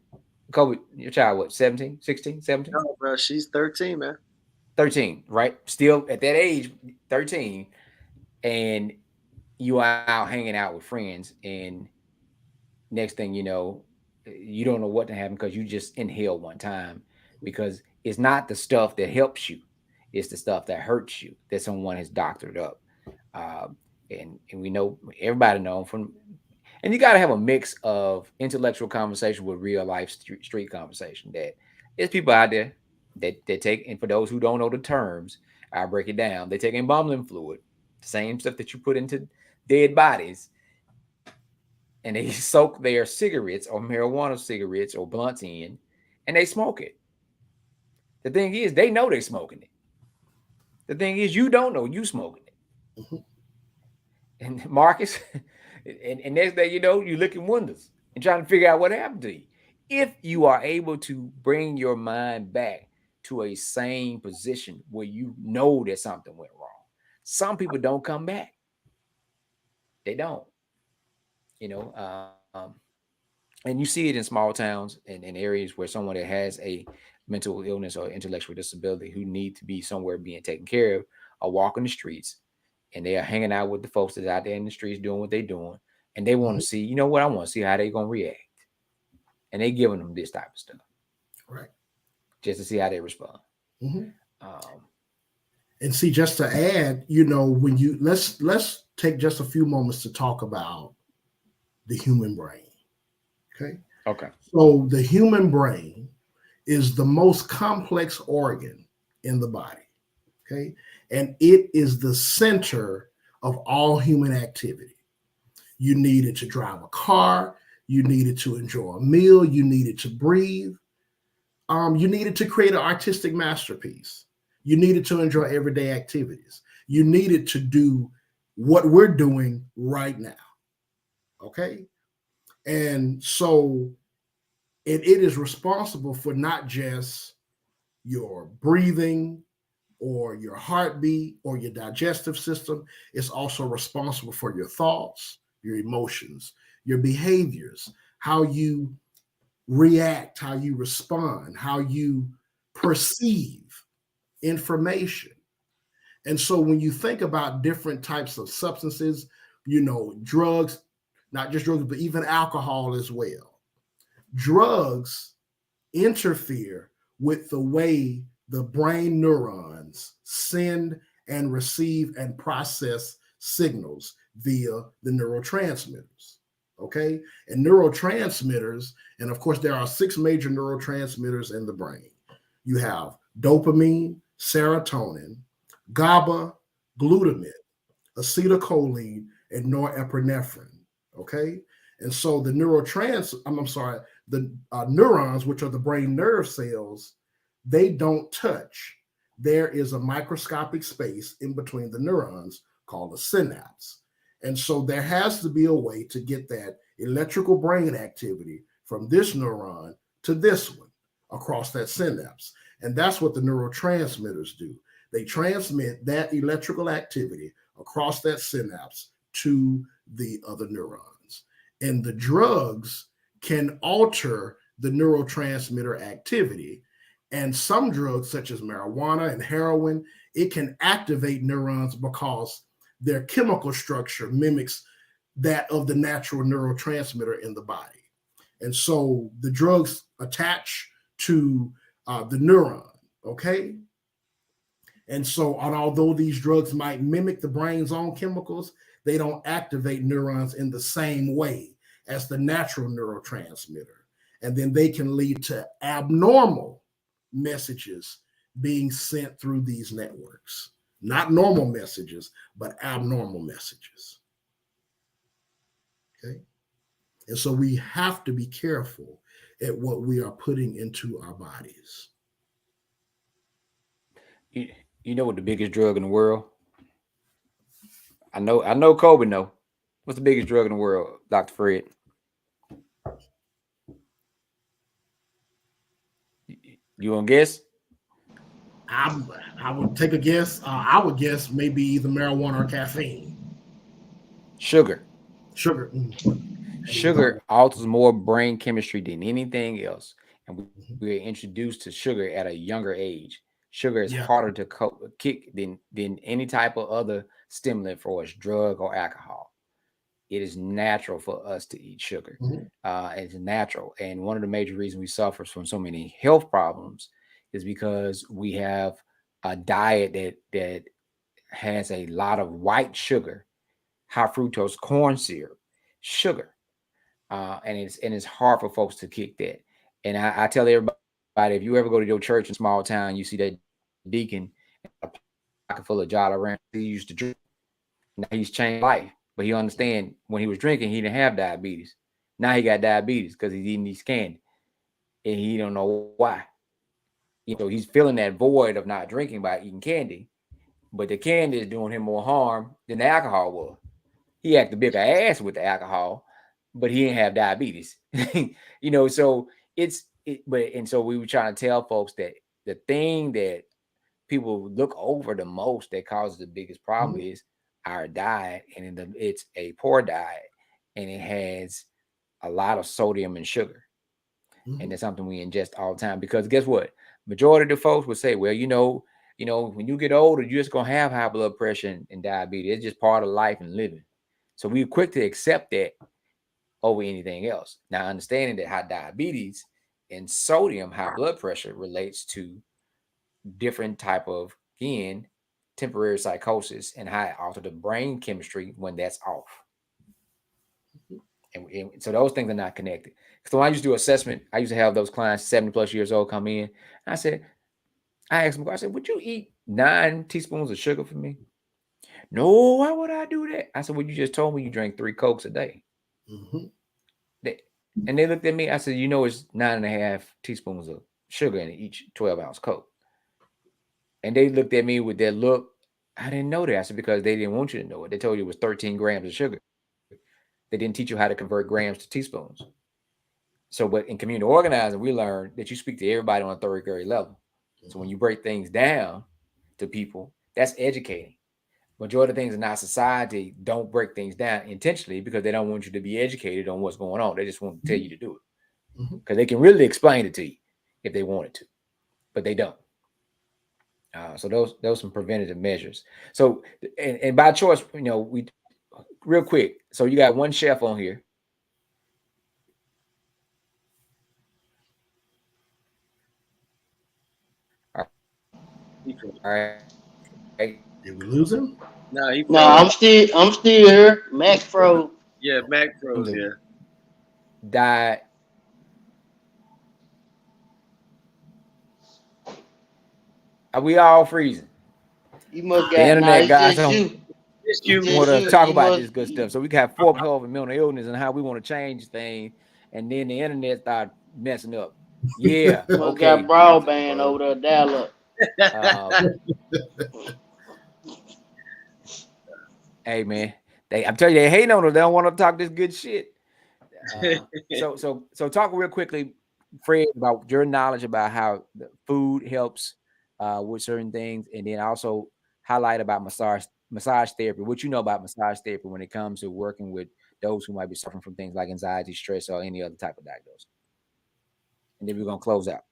Speaker 1: your child what, 17, 16, 17?
Speaker 3: No, bro, she's 13, man.
Speaker 1: 13, right? Still at that age, 13, and you are out hanging out with friends, and next thing you know, you don't know what to happen because you just inhale one time because it's not the stuff that helps you, it's the stuff that hurts you that someone has doctored up. Uh, and we know everybody know from, and you got to have a mix of intellectual conversation with real life street conversation. That there's people out there that take, and for those who don't know the terms, I break it down. They take embalming fluid, the same stuff that you put into dead bodies, and they soak their cigarettes or marijuana cigarettes or blunts in, and they smoke it. The thing is, they know they're smoking it. The thing is, you don't know you smoking it.
Speaker 2: Mhm.
Speaker 1: And Marcus, and next thing you know, you look in windows and trying to figure out what happened to you. If you are able to bring your mind back to a sane position where you know that something went wrong, some people don't come back. They don't, you know. And you see it in small towns and areas where someone that has a mental illness or intellectual disability who need to be somewhere being taken care of are walking the streets, and they are hanging out with the folks that's out there in the streets doing what they're doing, and they want
Speaker 2: Mhm.
Speaker 1: to see, you know what, I want to see how they gonna react, and they giving them this type of stuff
Speaker 2: Right.
Speaker 1: just to see how they respond.
Speaker 2: Mhm.
Speaker 1: Um,
Speaker 2: And see, just to add, when you let's take just a few moments to talk about the human brain. Okay.
Speaker 1: okay,
Speaker 2: So the human brain is the most complex organ in the body. Okay. And it is the center of all human activity. You need it to drive a car, you need it to enjoy a meal, you need it to breathe, you need it to create an artistic masterpiece, you need it to enjoy everyday activities, you need it to do what we're doing right now. Okay. And so it is responsible for not just your breathing or your heartbeat or your digestive system. It's also responsible for your thoughts, your emotions, your behaviors, how you react, how you respond, how you perceive information. And so when you think about different types of substances, drugs, not just drugs, but even alcohol as well. Drugs interfere with the way the brain neurons send and receive and process signals via the neurotransmitters. Okay. And neurotransmitters, and of course, there are 6 major neurotransmitters in the brain. You have dopamine, serotonin, GABA, glutamate, acetylcholine, and norepinephrine. Okay. And so the neurons, which are the brain nerve cells, they don't touch. There is a microscopic space in between the neurons called a synapse. And so there has to be a way to get that electrical brain activity from this neuron to this one across that synapse. And that's what the neurotransmitters do. They transmit that electrical activity across that synapse to the other neurons. And the drugs can alter the neurotransmitter activity And some drugs, such as marijuana and heroin, it can activate neurons because their chemical structure mimics that of the natural neurotransmitter in the body. And so the drugs attach to the neuron, okay? And so, and although these drugs might mimic the brain's own chemicals, they don't activate neurons in the same way as the natural neurotransmitter. And then they can lead to abnormal messages being sent through these networks. Not normal messages, but abnormal messages. Okay. And so we have to be careful at what we are putting into our bodies.
Speaker 1: You, you know what the biggest drug in the world? I know Kobe know. What's the biggest drug in the world, Dr. Fred? You want to guess?
Speaker 2: I would take a guess. I would guess maybe either marijuana or caffeine.
Speaker 1: Sugar.
Speaker 2: Sugar.
Speaker 1: Sugar alters more brain chemistry than anything else. And
Speaker 2: Mhm.
Speaker 1: we are introduced to sugar at a younger age. Sugar is
Speaker 2: Yeah.
Speaker 1: harder to kick than any type of other stimulant for us, drug or alcohol. It is natural for us to eat sugar.
Speaker 2: Mhm.
Speaker 1: It's natural. And one of the major reasons we suffer from so many health problems is because we have a diet that has a lot of white sugar, high fructose corn syrup, sugar. And it's hard for folks to kick that. And I tell everybody, if you ever go to your church in a small town, you see that deacon a pocket full of Jolly Ranchers. He used to drink. Now he's changed life, but he understand when he was drinking, he didn't have diabetes. Now he got diabetes because he's eating these candy, and he don't know why. So he's filling that void of not drinking by eating candy, but the candy is doing him more harm than the alcohol was. He had the bigger ass with the alcohol, but he didn't have diabetes. So and so we were trying to tell folks that the thing that people look over the most that causes the biggest problem
Speaker 2: Mhm.
Speaker 1: is our diet, and it's a poor diet, and it has a lot of sodium and sugar, and
Speaker 2: Mhm.
Speaker 1: it's something we ingest all the time. Because guess what? Majority of the folks would say, well, when you get older, you're just gonna have high blood pressure and diabetes. It's just part of life and living. So we're quick to accept that over anything else. Now, understanding that high diabetes and sodium, high blood pressure relates to different type of, again, temporary psychosis and how it alters the brain chemistry when that's off. And so those things are not connected. So when I used to do assessment, I used to have those clients 70 plus years old come in. I asked them, I said, would you eat 9 teaspoons of sugar for me? No, why would I do that? I said, well, you just told me you drank 3 Cokes a day.
Speaker 2: Mhm.
Speaker 1: They, and they looked at me. I said, it's 9.5 teaspoons of sugar in each 12-ounce Coke. And they looked at me with that look. I didn't know that. I said, because they didn't want you to know it. They told you it was 13 grams of sugar. They didn't teach you how to convert grams to teaspoons. So, but in community organizing, we learned that you speak to everybody on a third grade level. So when you break things down to people, that's educating. Majority of things in our society don't break things down intentionally because they don't want you to be educated on what's going on. They just want to tell you to do it
Speaker 2: Mhm.
Speaker 1: because they can really explain it to you if they wanted to, but they don't. So those some preventative measures. So and by choice, we real quick. So you got one chef on here.
Speaker 3: He froze.
Speaker 1: All right.
Speaker 2: Did we lose him?
Speaker 3: No, he
Speaker 4: No,
Speaker 3: froze.
Speaker 4: I'm still here. Mac Fro.
Speaker 3: Yeah, Mac froze.
Speaker 1: The
Speaker 3: Yeah.
Speaker 1: diet. Are we all freezing?
Speaker 4: You must
Speaker 1: The
Speaker 4: got nah.
Speaker 1: internet
Speaker 4: It's
Speaker 1: guys
Speaker 4: just
Speaker 1: don't
Speaker 4: you.
Speaker 3: It's
Speaker 4: It's
Speaker 3: you.
Speaker 1: want
Speaker 4: just
Speaker 1: us to
Speaker 4: you.
Speaker 1: talk
Speaker 4: You
Speaker 1: about
Speaker 4: must.
Speaker 1: this good stuff. So we got 4 of mental illness and how we want to change things, and then the internet start messing up. Yeah,
Speaker 4: You must got
Speaker 1: okay,
Speaker 4: broadband
Speaker 1: Zuckerberg.
Speaker 4: over there, dial up.
Speaker 1: Um, hey man, I'm telling you, they hate on us. They don't want to talk this good shit. So talk real quickly, Fred, about your knowledge about how the food helps with certain things, and then also highlight about massage therapy. What you know about massage therapy when it comes to working with those who might be suffering from things like anxiety, stress, or any other type of diagnosis. And then we're gonna close out.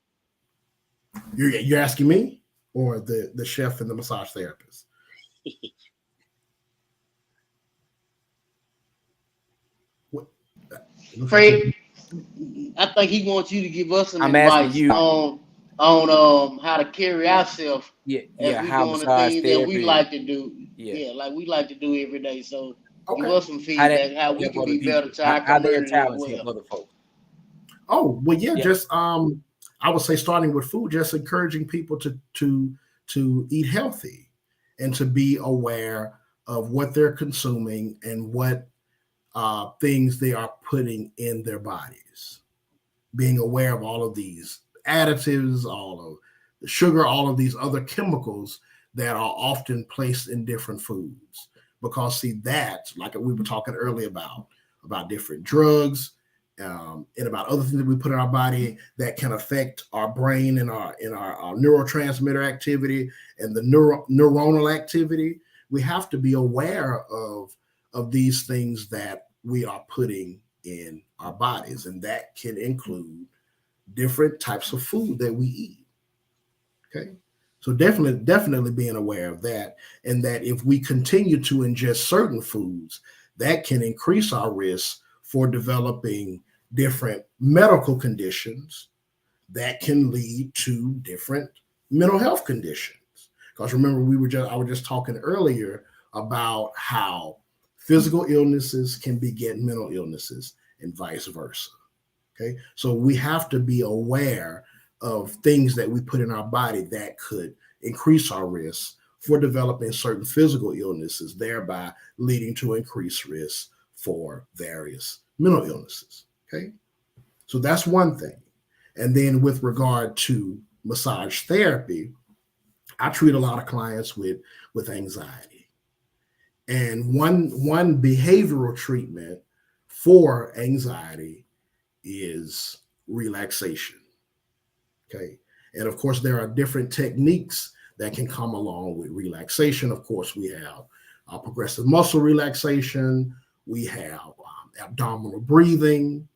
Speaker 2: You're asking me or the chef and the massage therapist? What, it looks like
Speaker 4: Fred,
Speaker 2: you.
Speaker 4: I think he wants you to give us some
Speaker 1: I'm asking
Speaker 4: advice
Speaker 1: you.
Speaker 4: on how to carry ourselves
Speaker 1: Yeah,
Speaker 4: as
Speaker 1: yeah.
Speaker 4: we
Speaker 1: How
Speaker 4: doing the
Speaker 1: massage
Speaker 4: things that we
Speaker 1: therapy?
Speaker 4: like to do.
Speaker 1: Yeah.
Speaker 4: Yeah, like we like to do every day. So give
Speaker 2: Okay.
Speaker 4: us some
Speaker 1: How that
Speaker 4: feedback how we
Speaker 1: help
Speaker 4: can
Speaker 1: other
Speaker 4: be better
Speaker 1: people?
Speaker 4: to our
Speaker 1: How their
Speaker 4: community as
Speaker 1: talents help
Speaker 4: well.
Speaker 1: other folks?
Speaker 2: Oh well, yeah.
Speaker 1: Yeah.
Speaker 2: Just I would say starting with food, just encouraging people to eat healthy and to be aware of what they're consuming and what things they are putting in their bodies. Being aware of all of these additives, all of the sugar, all of these other chemicals that are often placed in different foods. Because see that, like we were talking earlier about different drugs, and about other things that we put in our body that can affect our brain and our neurotransmitter activity and the neuronal activity. We have to be aware of these things that we are putting in our bodies, and that can include different types of food that we eat. Okay. So definitely being aware of that, and that if we continue to ingest certain foods, that can increase our risk for developing different medical conditions that can lead to different mental health conditions. Because remember, I was just talking earlier about how physical illnesses can beget mental illnesses and vice versa. Okay. So we have to be aware of things that we put in our body that could increase our risk for developing certain physical illnesses, thereby leading to increased risk for various mental illnesses. Okay. So that's one thing. And then with regard to massage therapy, I treat a lot of clients with anxiety. And one behavioral treatment for anxiety is relaxation. Okay. And of course, there are different techniques that can come along with relaxation. Of course, we have progressive muscle relaxation, we have abdominal breathing,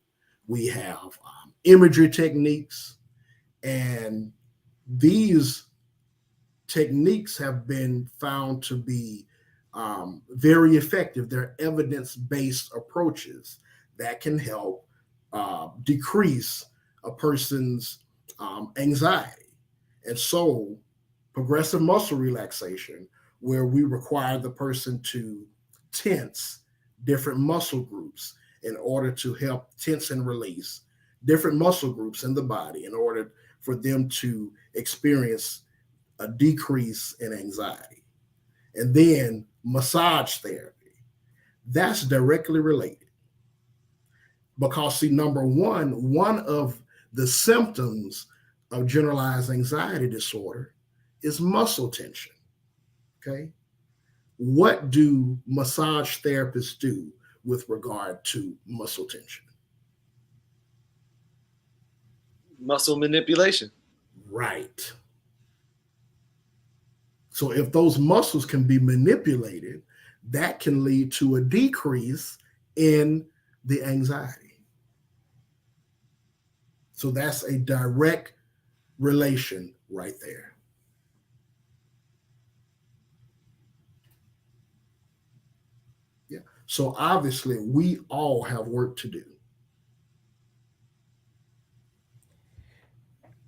Speaker 2: we have imagery techniques, and these techniques have been found to be very effective. They're evidence based approaches that can help decrease a person's anxiety. And so, progressive muscle relaxation, where we require the person to tense different muscle groups in order to help tense and release different muscle groups in the body in order for them to experience a decrease in anxiety. And then massage therapy, that's directly related. Because, see, number one of the symptoms of generalized anxiety disorder is muscle tension. Okay. What do massage therapists do with regard to muscle tension?
Speaker 3: Muscle manipulation.
Speaker 2: Right. So if those muscles can be manipulated, that can lead to a decrease in the anxiety. So that's a direct relation right there. Yeah. So obviously, we all have work to do.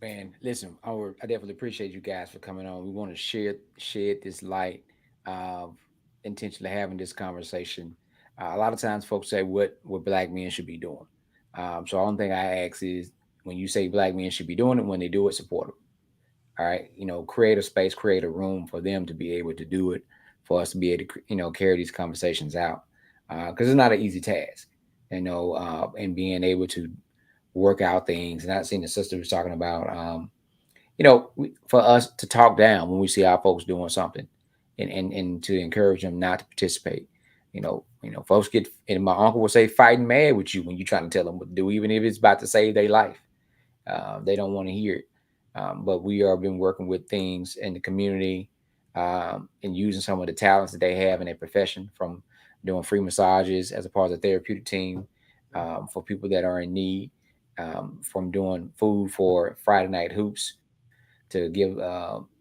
Speaker 1: Man, listen, I definitely appreciate you guys for coming on. We want to shed this light of intentionally having this conversation. A lot of times, folks say what black men should be doing. So, the only thing I ask is, when you say black men should be doing it, when they do it, support them. All right, create a space, create a room for them to be able to do it, for us to be able to carry these conversations out, because it's not an easy task, and being able to work out things. And I seen the sister was talking about, for us to talk down when we see our folks doing something, and to encourage them not to participate. Folks get, and my uncle would say, fighting mad with you when you're trying to tell them what to do, even if it's about to save their life. They don't want to hear it. But we are been working with things in the community, and using some of the talents that they have in their profession, from doing free massages as a part of the therapeutic team, for people that are in need, from doing food for Friday night hoops, to to give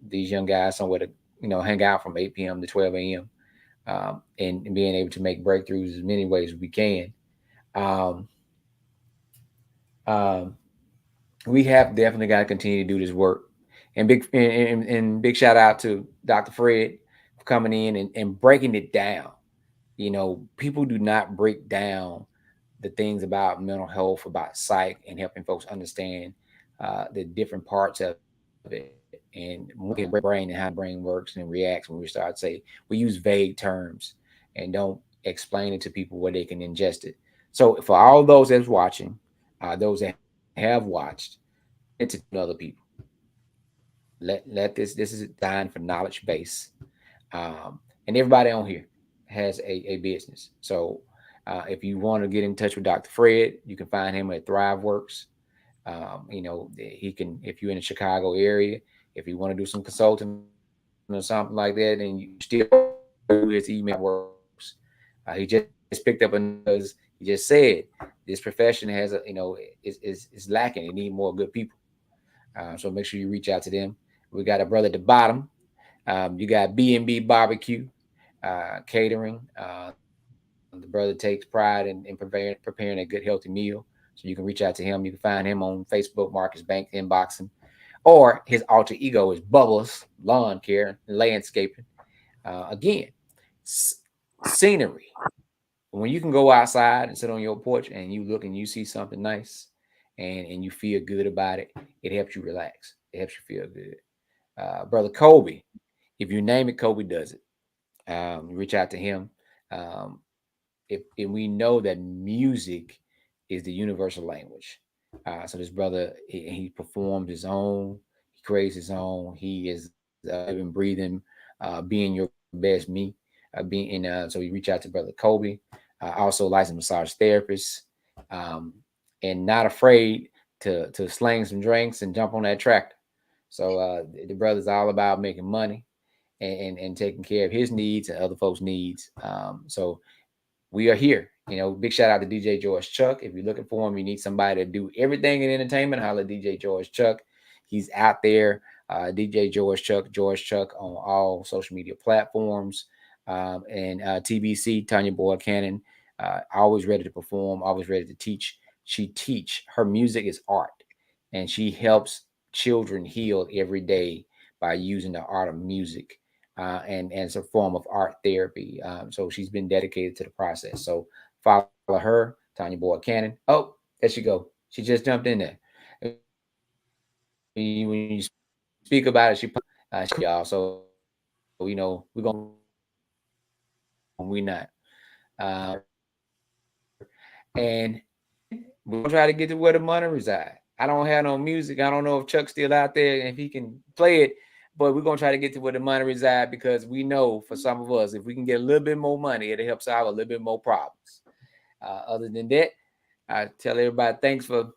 Speaker 1: these young guys somewhere to hang out from 8 p.m. to 12 a.m. And being able to make breakthroughs as many ways as we can. Um, um, we have definitely got to continue to do this work. And big shout out to Dr. Fred for coming in and breaking it down. People do not break down the things about mental health, about psych, and helping folks understand the different parts of it and brain and how the brain works and reacts. When we start to say we use vague terms and don't explain it to people where they can ingest it. So for all those that's watching, those that have watched, it to other people. Let this is designed for knowledge base, and everybody on here has a business. So if you want to get in touch with Dr. Fred, you can find him at ThriveWorks. He can, if you're in the Chicago area, if you want to do some consulting or something like that, and you still do his email works. He just picked up another because he just said this profession has is lacking. It need more good people. So make sure you reach out to them. We got a brother at the bottom. You got B&B Barbecue Catering. The brother takes pride in preparing a good, healthy meal. So you can reach out to him. You can find him on Facebook, Marcus Bank, inbox him. Or his alter ego is Bubbles Lawn Care and Landscaping. Again, scenery. When you can go outside and sit on your porch and you look and you see something nice and you feel good about it, it helps you relax. It helps you feel good. Brother Kobe, if you name it, Kobe does it. Reach out to him. Um, if we know that music is the universal language. So this brother, he performs his own, he creates his own. He is living, breathing, being your best me. So you reach out to brother Kobe, also licensed massage therapist, um, and not afraid to slang some drinks and jump on that tractor. So the brother's all about making money and taking care of his needs and other folks' needs. So we are here. Big shout out to DJ George Chuck. If you're looking for him, you need somebody to do everything in entertainment, holla DJ George Chuck. He's out there. DJ George Chuck on all social media platforms. And TBC, Tonya Boyd Cannon, always ready to perform, always ready to teach. Her music is art, and she helps children heal every day by using the art of music and as a form of art therapy. So she's been dedicated to the process. So follow her, Tonya Boyd Cannon. Oh, there she go. She just jumped in there. When you speak about it, she y'all. So we're gonna we not. And we're gonna try to get to where the money reside. I don't have no music. I don't know if Chuck's still out there and if he can play it, but we're gonna try to get to where the money reside because we know for some of us, if we can get a little bit more money, it'll help solve a little bit more problems. Other than that, I tell everybody thanks for